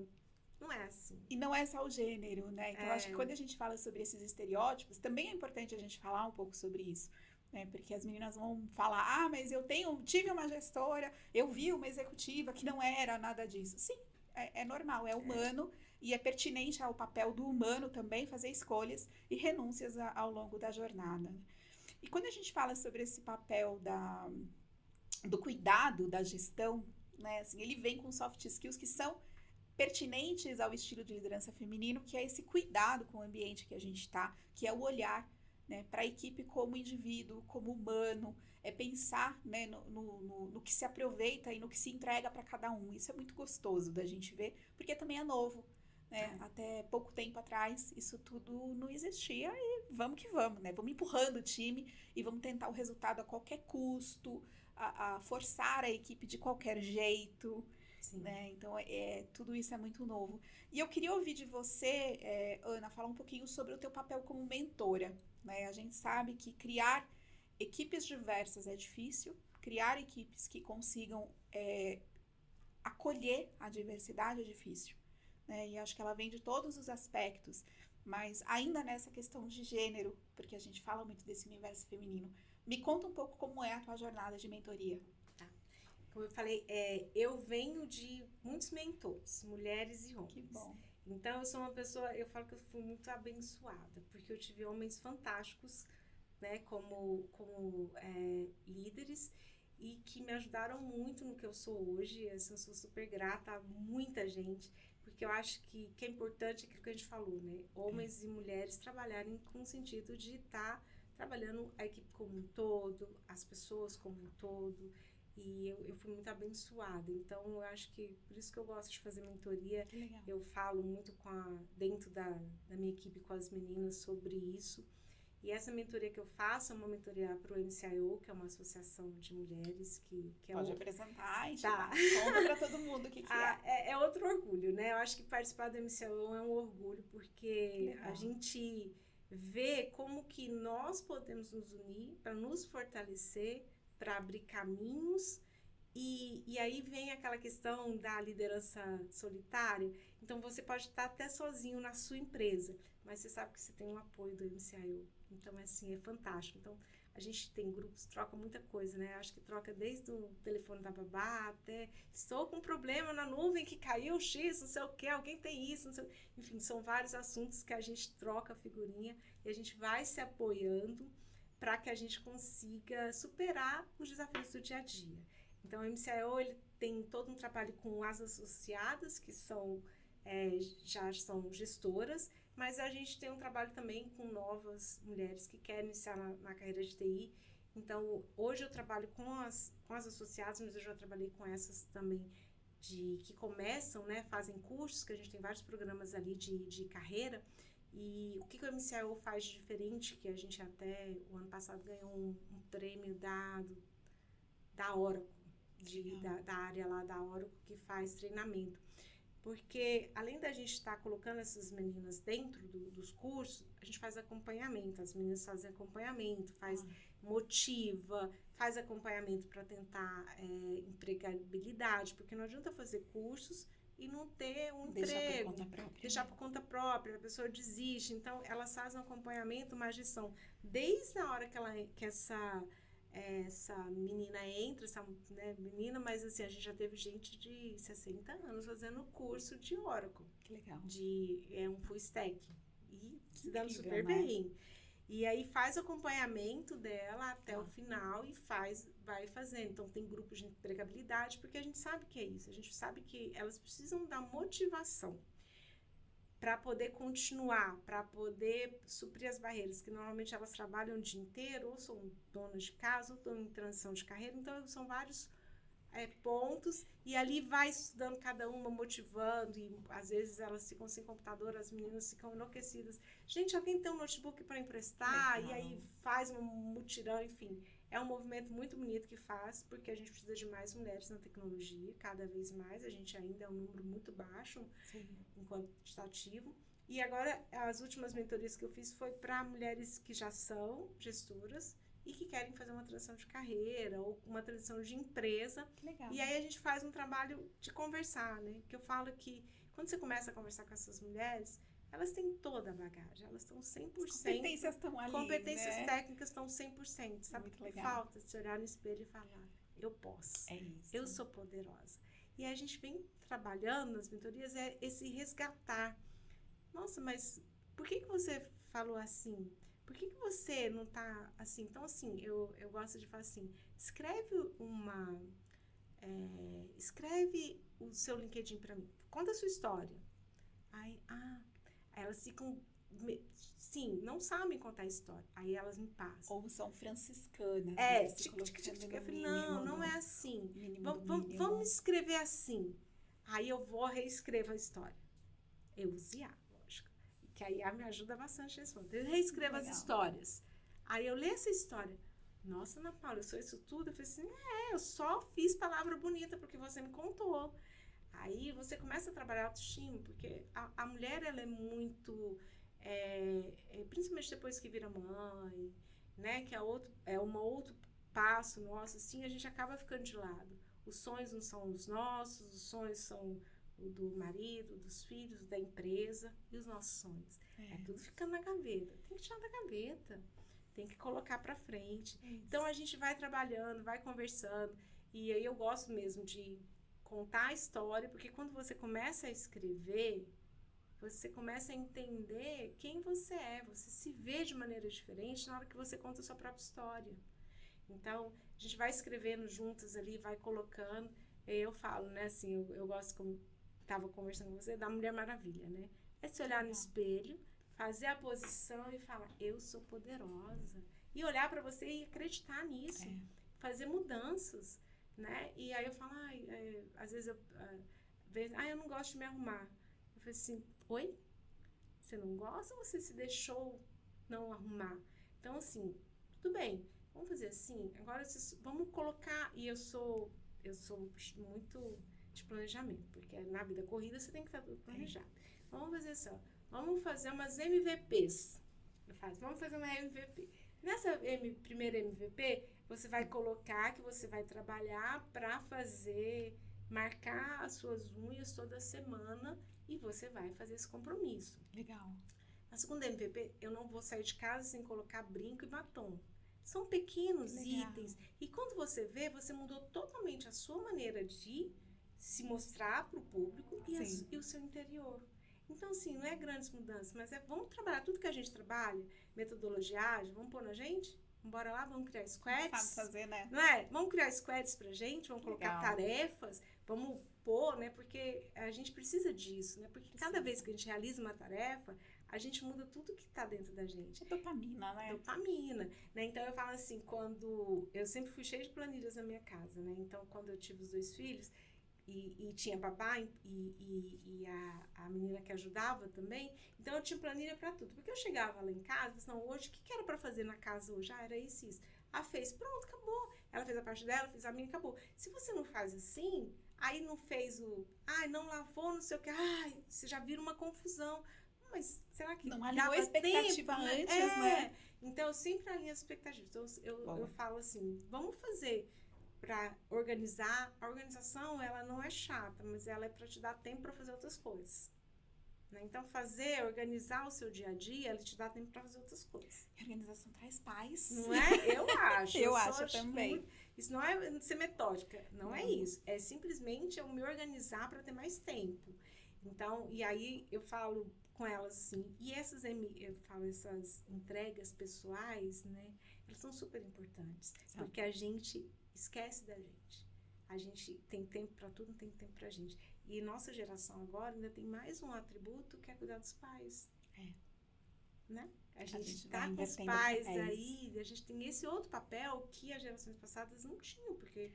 [SPEAKER 2] não é assim.
[SPEAKER 1] E não é só o gênero, né? Então, acho que quando a gente fala sobre esses estereótipos, também é importante a gente falar um pouco sobre isso. Né? Porque as meninas vão falar, mas eu tive uma gestora, eu vi uma executiva que não era nada disso. Sim, é normal, é humano e é pertinente ao papel do humano também fazer escolhas e renúncias ao longo da jornada. E quando a gente fala sobre esse papel do cuidado, da gestão, né? Assim, ele vem com soft skills que são pertinentes ao estilo de liderança feminino, que é esse cuidado com o ambiente que a gente está, que é o olhar, né, para a equipe como indivíduo, como humano, é pensar, né, no que se aproveita e no que se entrega para cada um. Isso é muito gostoso da gente ver, porque também é novo. Né? Até pouco tempo atrás, isso tudo não existia e vamos que vamos, né? Vamos empurrando o time e vamos tentar o resultado a qualquer custo, a forçar a equipe de qualquer jeito. Né? Então, tudo isso é muito novo. E eu queria ouvir de você, Ana, falar um pouquinho sobre o teu papel como mentora. Né? A gente sabe que criar equipes diversas é difícil, criar equipes que consigam acolher a diversidade é difícil. Né? E acho que ela vem de todos os aspectos, mas ainda nessa questão de gênero, porque a gente fala muito desse universo feminino. Me conta um pouco como é a tua jornada de mentoria.
[SPEAKER 2] Como eu falei, eu venho de muitos mentores, mulheres e homens.
[SPEAKER 1] Que bom.
[SPEAKER 2] Então, eu sou uma pessoa, eu falo que eu fui muito abençoada, porque eu tive homens fantásticos, né, como líderes, e que me ajudaram muito no que eu sou hoje. Assim, eu sou super grata a muita gente, porque eu acho que é importante aquilo que a gente falou, né? Homens e mulheres trabalharem com o sentido de estar trabalhando a equipe como um todo, as pessoas como um todo. E eu fui muito abençoada. Então, eu acho que por isso que eu gosto de fazer mentoria.
[SPEAKER 1] Que legal.
[SPEAKER 2] Eu falo muito dentro da minha equipe com as meninas sobre isso. E essa mentoria que eu faço é uma mentoria para o MCIO, que é uma associação de mulheres que
[SPEAKER 1] Pode apresentar e
[SPEAKER 2] tá.
[SPEAKER 1] Conta para todo mundo o que é.
[SPEAKER 2] É outro orgulho, né? Eu acho que participar do MCIO é um orgulho, porque a gente vê como que nós podemos nos unir para nos fortalecer, para abrir caminhos, e aí vem aquela questão da liderança solitária. Então, você pode estar até sozinho na sua empresa, mas você sabe que você tem o apoio do MCIO. Então, assim, é fantástico. Então, a gente tem grupos, troca muita coisa, né? Acho que troca desde o telefone da babá até estou com um problema na nuvem que caiu X, não sei o que, alguém tem isso, não sei. Enfim, são vários assuntos que a gente troca figurinha e a gente vai se apoiando para que a gente consiga superar os desafios do dia a dia. Então, o MCIO ele tem todo um trabalho com as associadas, que já são gestoras, mas a gente tem um trabalho também com novas mulheres que querem iniciar na carreira de TI. Então, hoje eu trabalho com as associadas, mas eu já trabalhei com essas também que começam, né, fazem cursos, que a gente tem vários programas ali de carreira. E o que o MCIO faz de diferente, que a gente até o ano passado ganhou um prêmio da Oracle, da área lá da Oracle, que faz treinamento. Porque além da gente estar colocando essas meninas dentro dos cursos, a gente faz acompanhamento, as meninas fazem acompanhamento, motiva, faz acompanhamento para tentar empregabilidade, porque não adianta fazer cursos e não ter um emprego, deixar por conta própria, a pessoa desiste. Então, elas fazem um acompanhamento, uma gestão. Desde a hora que essa menina entra, menina, mas assim, a gente já teve gente de 60 anos fazendo curso de Oracle.
[SPEAKER 1] Que legal.
[SPEAKER 2] Um full stack. E se dando
[SPEAKER 1] incrível,
[SPEAKER 2] super
[SPEAKER 1] né?
[SPEAKER 2] bem. E aí faz o acompanhamento dela até o final e vai fazendo. Então, tem grupos de empregabilidade, porque a gente sabe que é isso. A gente sabe que elas precisam da motivação. para poder continuar, para poder suprir as barreiras, que normalmente elas trabalham o dia inteiro, ou são donas de casa, ou estão em transição de carreira, então são vários pontos, e ali vai estudando cada uma, motivando, e às vezes elas ficam sem computador, as meninas ficam enlouquecidas. Gente, alguém tem um notebook para emprestar?
[SPEAKER 1] Legal.
[SPEAKER 2] E aí faz um mutirão, enfim. É um movimento muito bonito que faz, porque a gente precisa de mais mulheres na tecnologia, cada vez mais. A gente ainda é um número muito baixo,
[SPEAKER 1] Sim.
[SPEAKER 2] enquanto está ativo. E agora, as últimas mentorias que eu fiz foi para mulheres que já são gestoras e que querem fazer uma transição de carreira ou uma transição de empresa.
[SPEAKER 1] Que legal.
[SPEAKER 2] E aí a gente faz um trabalho de conversar, né? Que eu falo que quando você começa a conversar com essas mulheres, elas têm toda a bagagem, elas estão 100%.
[SPEAKER 1] As competências estão ali,
[SPEAKER 2] competências
[SPEAKER 1] né?
[SPEAKER 2] técnicas estão 100%. Sabe o que falta? Se olhar no espelho e falar, eu posso.
[SPEAKER 1] É isso.
[SPEAKER 2] Eu sou poderosa. E aí a gente vem trabalhando nas mentorias, esse resgatar. Nossa, mas por que você falou assim? Por que você não tá assim? Então, assim, eu gosto de falar assim, escreve o seu LinkedIn para mim. Conta a sua história. Aí elas ficam, sim, não sabem contar a história. Aí elas me passam.
[SPEAKER 1] Ou são franciscanas.
[SPEAKER 2] Eu falei, não é assim.
[SPEAKER 1] Vamos
[SPEAKER 2] Vamos escrever assim. Aí eu vou reescrevo a história. Eu uso IA, lógico. Que a IA me ajuda bastante a responder. Eu reescrevo as histórias. Aí eu leio essa história. Nossa, Ana Paula, eu sou isso tudo? Eu falei assim, eu só fiz palavra bonita porque você me contou. Aí você começa a trabalhar a autoestima, porque a mulher, ela é muito, principalmente depois que vira mãe, né, que é um outro passo nosso, assim, a gente acaba ficando de lado. Os sonhos não são os nossos, os sonhos são o do marido, dos filhos, da empresa, e os nossos sonhos. Tudo ficando na gaveta. Tem que tirar da gaveta, tem que colocar pra frente. Então a gente vai trabalhando, vai conversando, e aí eu gosto mesmo de contar a história, porque quando você começa a escrever, você começa a entender quem você é, você se vê de maneira diferente na hora que você conta a sua própria história. Então, a gente vai escrevendo juntas ali, vai colocando, e eu falo, né, assim, eu gosto, como estava conversando com você, da Mulher Maravilha, né? É se olhar no espelho, fazer a posição e falar, eu sou poderosa. E olhar para você e acreditar nisso, fazer mudanças, né? E aí eu falo, às vezes eu não gosto de me arrumar. Eu falei assim, oi? Você não gosta ou você se deixou não arrumar? Então, assim, tudo bem, vamos fazer assim, agora vamos colocar, e eu sou muito de planejamento, porque na vida corrida você tem que estar tudo planejado. Vamos fazer assim, vamos fazer umas MVPs. Vamos fazer uma MVP. Nessa primeira MVP, você vai colocar que você vai trabalhar para marcar as suas unhas toda semana e você vai fazer esse compromisso.
[SPEAKER 1] Legal.
[SPEAKER 2] Na segunda MVP, eu não vou sair de casa sem colocar brinco e batom. São pequenos itens. E quando você vê, você mudou totalmente a sua maneira de se mostrar para o público e o seu interior. Então, assim, não é grandes mudanças, mas vamos trabalhar tudo que a gente trabalha, metodologia ágil, vamos pôr na gente? Bora lá, vamos criar squads.
[SPEAKER 1] Sabe fazer, né?
[SPEAKER 2] Não é? Vamos criar squads pra gente, vamos colocar tarefas, vamos pôr, né? Porque a gente precisa disso, né? Porque cada vez que a gente realiza uma tarefa, a gente muda tudo que tá dentro da gente.
[SPEAKER 1] É dopamina, né?
[SPEAKER 2] Dopamina, né? Então, eu falo assim, quando... Eu sempre fui cheia de planilhas na minha casa, né? Então, quando eu tive os 2 filhos... E tinha babá e a menina que ajudava também. Então, eu tinha planilha para tudo. Porque eu chegava lá em casa e falava, hoje, o que era para fazer na casa hoje? Era isso. Fez, pronto, acabou. Ela fez a parte dela, fez a minha, acabou. Se você não faz assim, aí não fez não lavou, não sei o que, você já vira uma confusão. Mas será que
[SPEAKER 1] não alinhou a expectativa
[SPEAKER 2] tempo,
[SPEAKER 1] antes, né?
[SPEAKER 2] Então, eu sempre alinho as expectativas. Então, eu falo assim, vamos fazer... para organizar. A organização, ela não é chata, mas ela é para te dar tempo para fazer outras coisas. Né? Então, organizar o seu dia a dia, ela te dá tempo para fazer outras coisas.
[SPEAKER 1] E a organização traz paz.
[SPEAKER 2] Não é? Eu acho.
[SPEAKER 1] Eu acho também.
[SPEAKER 2] Isso não é ser metódica, não é isso. É simplesmente eu me organizar para ter mais tempo. Então, e aí eu falo com elas assim, e essas entregas pessoais, né, elas são super importantes, porque a gente esquece da gente. A gente tem tempo para tudo, não tem tempo pra gente. E nossa geração agora ainda tem mais um atributo que é cuidar dos pais. Né? A gente tá com os pais aí, a gente tem esse outro papel que as gerações passadas não tinham, porque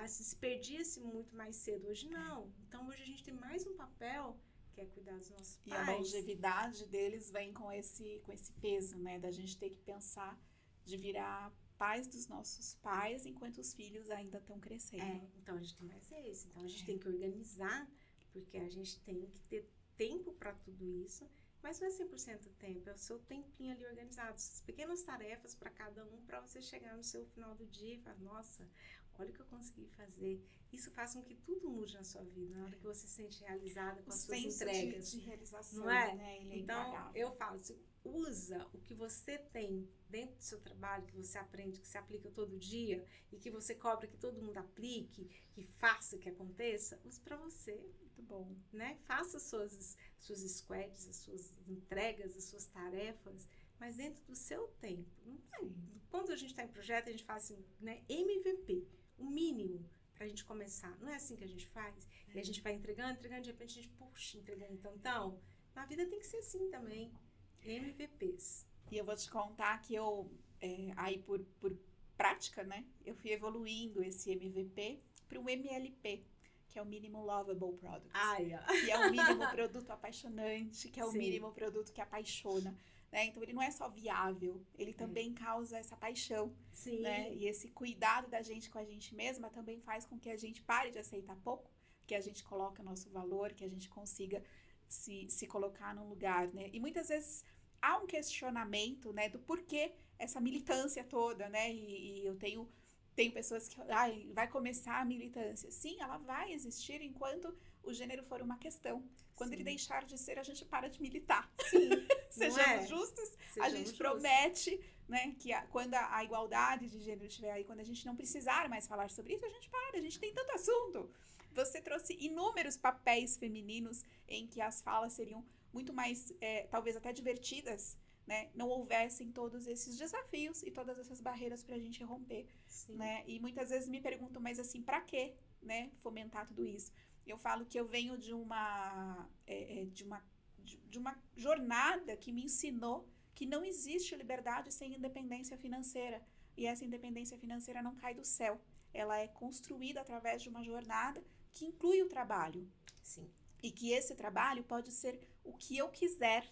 [SPEAKER 2] se perdia-se muito mais cedo. Hoje não. Então hoje a gente tem mais um papel que é cuidar dos nossos pais.
[SPEAKER 1] E a longevidade deles vem com esse peso, né? Da gente ter que pensar de virar pais dos nossos pais enquanto os filhos ainda estão crescendo.
[SPEAKER 2] Então a gente tem mais esse. Então a gente tem que organizar, porque a gente tem que ter tempo para tudo isso. Mas não é 100% tempo, é o seu tempinho ali organizado. As pequenas tarefas para cada um, para você chegar no seu final do dia e falar, nossa, olha o que eu consegui fazer. Isso faz com que tudo mude na sua vida, na hora que você se sente realizada com as suas entregas.
[SPEAKER 1] De realização,
[SPEAKER 2] não é?
[SPEAKER 1] Né? Ele é
[SPEAKER 2] então,
[SPEAKER 1] impagável.
[SPEAKER 2] eu falo, usa o que você tem dentro do seu trabalho, que você aprende, que você aplica todo dia e que você cobra que todo mundo aplique, que faça, que aconteça, use para você.
[SPEAKER 1] Muito bom.
[SPEAKER 2] Né? Faça suas squads, as suas entregas, as suas tarefas, mas dentro do seu tempo. Quando a gente está em projeto, a gente faz assim, né? MVP, o mínimo para a gente começar. Não é assim que a gente faz? E a gente vai entregando, de repente a gente, puxa, entregando então. Na vida tem que ser assim também. MVPs.
[SPEAKER 1] E eu vou te contar que eu, aí por prática, né? Eu fui evoluindo esse MVP para um MLP, que é o Minimum Lovable Product. Que é o mínimo produto apaixonante, que é o mínimo produto que apaixona. Né? Então, ele não é só viável, ele também causa essa paixão.
[SPEAKER 2] Sim.
[SPEAKER 1] Né? E esse cuidado da gente com a gente mesma também faz com que a gente pare de aceitar pouco, que a gente coloque o nosso valor, que a gente consiga se colocar num lugar. Né? E muitas vezes há um questionamento, né, do porquê essa militância toda, né? E eu tenho pessoas que vai começar a militância. Sim, ela vai existir enquanto o gênero for uma questão. Quando ele deixar de ser, a gente para de militar.
[SPEAKER 2] Sim.
[SPEAKER 1] Sejamos justos. A gente promete, né, que quando a igualdade de gênero estiver aí, quando a gente não precisar mais falar sobre isso, a gente para. A gente tem tanto assunto. Você trouxe inúmeros papéis femininos em que as falas seriam muito mais, talvez até divertidas, né? Não houvessem todos esses desafios e todas essas barreiras para a gente romper. Né? E muitas vezes me perguntam, mas assim, para quê, né, fomentar tudo isso? Eu falo que eu venho de uma jornada que me ensinou que não existe liberdade sem independência financeira. E essa independência financeira não cai do céu. Ela é construída através de uma jornada que inclui o trabalho.
[SPEAKER 2] Sim.
[SPEAKER 1] E que esse trabalho pode ser o que eu quiser,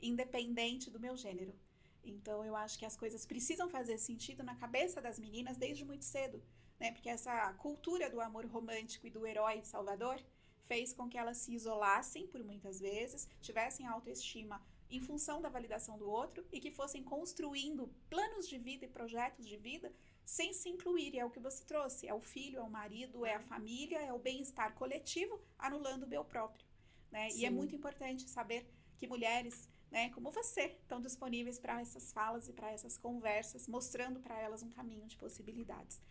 [SPEAKER 1] independente do meu gênero. Então, eu acho que as coisas precisam fazer sentido na cabeça das meninas desde muito cedo, né? Porque essa cultura do amor romântico e do herói salvador fez com que elas se isolassem por muitas vezes, tivessem autoestima em função da validação do outro e que fossem construindo planos de vida e projetos de vida sem se incluir. E é o que você trouxe, é o filho, é o marido, é a família, é o bem-estar coletivo, anulando o meu próprio. Né? E é muito importante saber que mulheres, né, como você, estão disponíveis para essas falas e para essas conversas, mostrando para elas um caminho de possibilidades.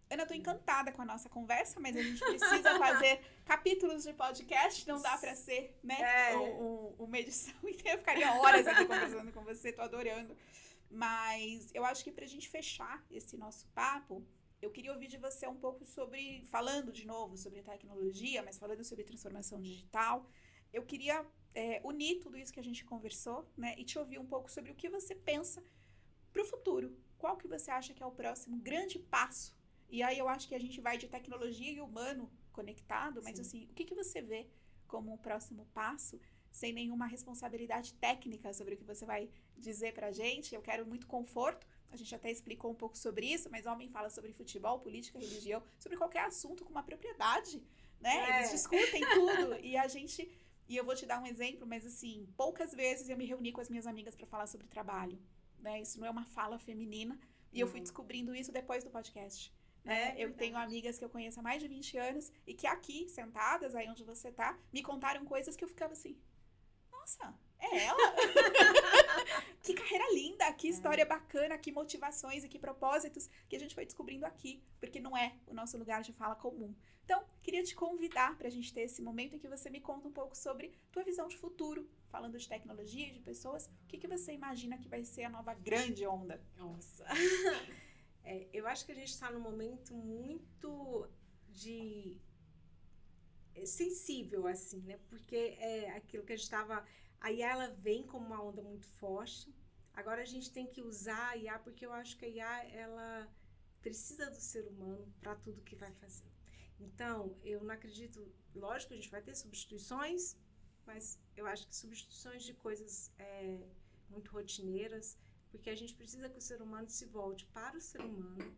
[SPEAKER 1] Ana, eu tô encantada com a nossa conversa, mas a gente precisa fazer capítulos de podcast, não dá para ser, né, uma edição inteira. Eu ficaria horas aqui conversando com você, tô adorando. Mas eu acho que pra gente fechar esse nosso papo, eu queria ouvir de você um pouco sobre, falando de novo sobre tecnologia, mas falando sobre transformação digital, eu queria unir tudo isso que a gente conversou, né, e te ouvir um pouco sobre o que você pensa pro futuro. Qual que você acha que é o próximo grande passo? E aí eu acho que a gente vai de tecnologia e humano conectado, mas assim, o que você vê como o próximo passo, sem nenhuma responsabilidade técnica sobre o que você vai dizer pra gente? Eu quero muito conforto, a gente até explicou um pouco sobre isso, mas homem fala sobre futebol, política, religião, sobre qualquer assunto com uma propriedade, né? Eles discutem tudo e eu vou te dar um exemplo, mas assim, poucas vezes eu me reuni com as minhas amigas para falar sobre trabalho, né? Isso não é uma fala feminina, e eu fui descobrindo isso depois do podcast. Né? Eu tenho amigas que eu conheço há mais de 20 anos e que aqui, sentadas, aí onde você tá, me contaram coisas que eu ficava assim, nossa, é ela? Que carreira linda, que história bacana, que motivações e que propósitos que a gente foi descobrindo aqui, porque não é o nosso lugar de fala comum. Então, queria te convidar para a gente ter esse momento em que você me conta um pouco sobre tua visão de futuro, falando de tecnologia e de pessoas, o que você imagina que vai ser a nova grande onda?
[SPEAKER 2] Nossa! Eu acho que a gente está num momento muito de sensível, assim, né? Porque é aquilo que a gente estava... A IA, ela vem como uma onda muito forte. Agora a gente tem que usar a IA, porque eu acho que a IA, ela precisa do ser humano para tudo que vai fazer. Então, eu não acredito... Lógico que a gente vai ter substituições, mas eu acho que substituições de coisas muito rotineiras, porque a gente precisa que o ser humano se volte para o ser humano,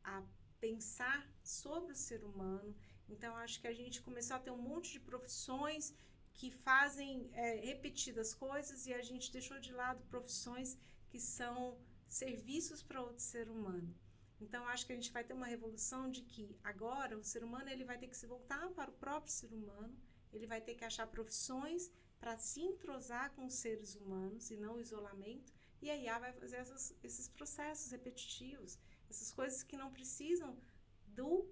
[SPEAKER 2] a pensar sobre o ser humano. Então, acho que a gente começou a ter um monte de profissões que fazem repetidas coisas e a gente deixou de lado profissões que são serviços para outro ser humano. Então, acho que a gente vai ter uma revolução de que agora o ser humano ele vai ter que se voltar para o próprio ser humano, ele vai ter que achar profissões para se entrosar com os seres humanos e não o isolamento, e a IA vai fazer esses processos repetitivos, essas coisas que não precisam do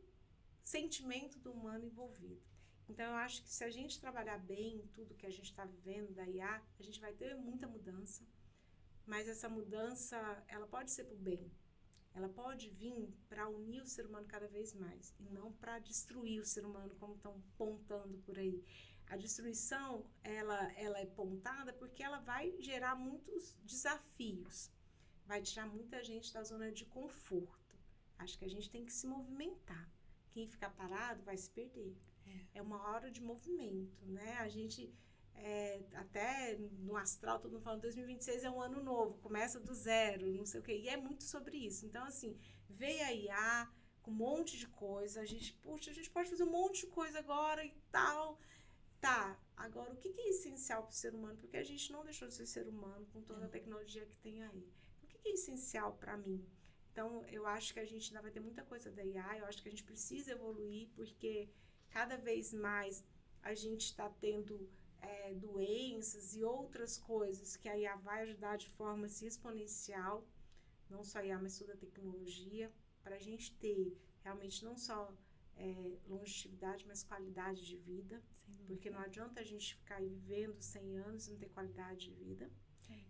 [SPEAKER 2] sentimento do humano envolvido. Então, eu acho que se a gente trabalhar bem tudo que a gente está vivendo da IA, a gente vai ter muita mudança, mas essa mudança, ela pode ser para o bem. Ela pode vir para unir o ser humano cada vez mais, e não para destruir o ser humano, como estão pontando por aí. A destruição, ela é pontada porque ela vai gerar muitos desafios, vai tirar muita gente da zona de conforto. Acho que a gente tem que se movimentar. Quem ficar parado vai se perder. É uma hora de movimento, né? A gente, até no astral, todo mundo falando, 2026 é um ano novo, começa do zero, não sei o quê. E é muito sobre isso. Então, assim, veio a IA com um monte de coisa, a gente pode fazer um monte de coisa agora e tal. Tá, agora o que é essencial para o ser humano? Porque a gente não deixou de ser ser humano com toda a tecnologia que tem aí. O que é essencial para mim? Então, eu acho que a gente ainda vai ter muita coisa da IA, eu acho que a gente precisa evoluir, porque cada vez mais a gente está tendo doenças e outras coisas que a IA vai ajudar de forma assim, exponencial, não só a IA, mas toda a tecnologia, para a gente ter realmente não só longevidade, mas qualidade de vida, porque não adianta a gente ficar aí vivendo 100 anos e não ter qualidade de vida.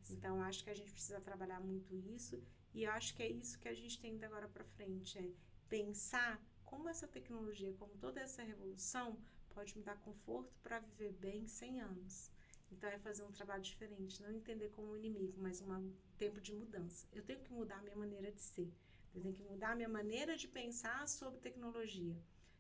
[SPEAKER 2] Então, acho que a gente precisa trabalhar muito isso, e eu acho que é isso que a gente tem de agora para frente, é pensar como essa tecnologia, como toda essa revolução, pode me dar conforto para viver bem 100 anos. Então, é fazer um trabalho diferente, não entender como um inimigo, mas um tempo de mudança. Eu tenho que mudar a minha maneira de ser, eu tenho que mudar a minha maneira de pensar sobre tecnologia,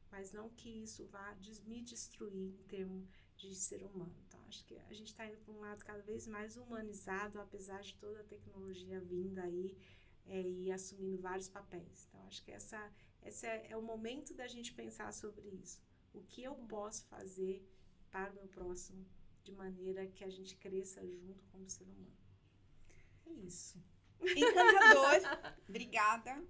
[SPEAKER 2] mas não que isso vá me destruir em termos de ser humano. Então, acho que a gente está indo para um lado cada vez mais humanizado, apesar de toda a tecnologia vindo aí e assumindo vários papéis. Então, acho que esse é o momento da gente pensar sobre isso. O que eu posso fazer para o meu próximo, de maneira que a gente cresça junto como ser humano. É isso.
[SPEAKER 1] Encantador, obrigada.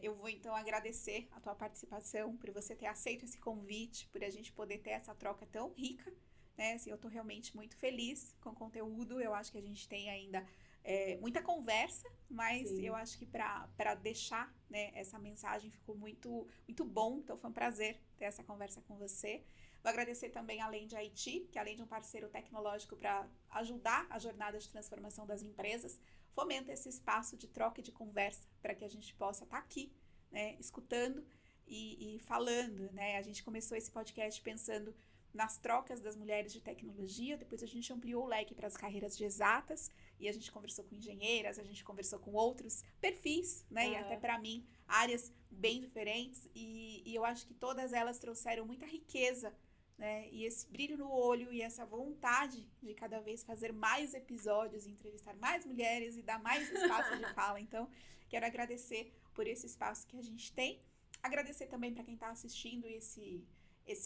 [SPEAKER 1] Eu vou então agradecer a tua participação, por você ter aceito esse convite, por a gente poder ter essa troca tão rica, né? Assim, eu tô realmente muito feliz com o conteúdo. Eu acho que a gente tem ainda muita conversa, mas
[SPEAKER 2] Sim.
[SPEAKER 1] eu acho que para deixar, né, essa mensagem ficou muito, muito bom. Então foi um prazer ter essa conversa com você. Vou agradecer também a Lend IT, que além de um parceiro tecnológico para ajudar a jornada de transformação das empresas, fomenta esse espaço de troca e de conversa para que a gente possa estar aqui, né, escutando e falando, né? A gente começou esse podcast pensando nas trocas das mulheres de tecnologia, depois a gente ampliou o leque para as carreiras de exatas, e a gente conversou com engenheiras, a gente conversou com outros perfis, né? E até para mim, áreas bem diferentes, e eu acho que todas elas trouxeram muita riqueza, né? E esse brilho no olho e essa vontade de cada vez fazer mais episódios, entrevistar mais mulheres e dar mais espaço de fala. Então, quero agradecer por esse espaço que a gente tem, agradecer também para quem está assistindo esse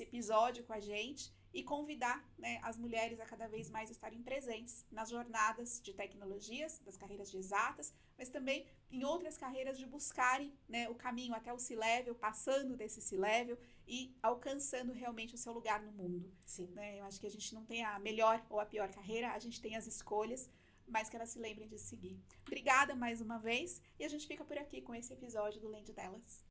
[SPEAKER 1] episódio com a gente e convidar, né, as mulheres a cada vez mais estarem presentes nas jornadas de tecnologias, das carreiras de exatas, mas também em outras carreiras de buscarem, né, o caminho até o C-Level, passando desse C-Level e alcançando realmente o seu lugar no mundo.
[SPEAKER 2] Sim.
[SPEAKER 1] Né? Eu acho que a gente não tem a melhor ou a pior carreira, a gente tem as escolhas, mas que elas se lembrem de seguir. Obrigada mais uma vez, e a gente fica por aqui com esse episódio do Lend Delas.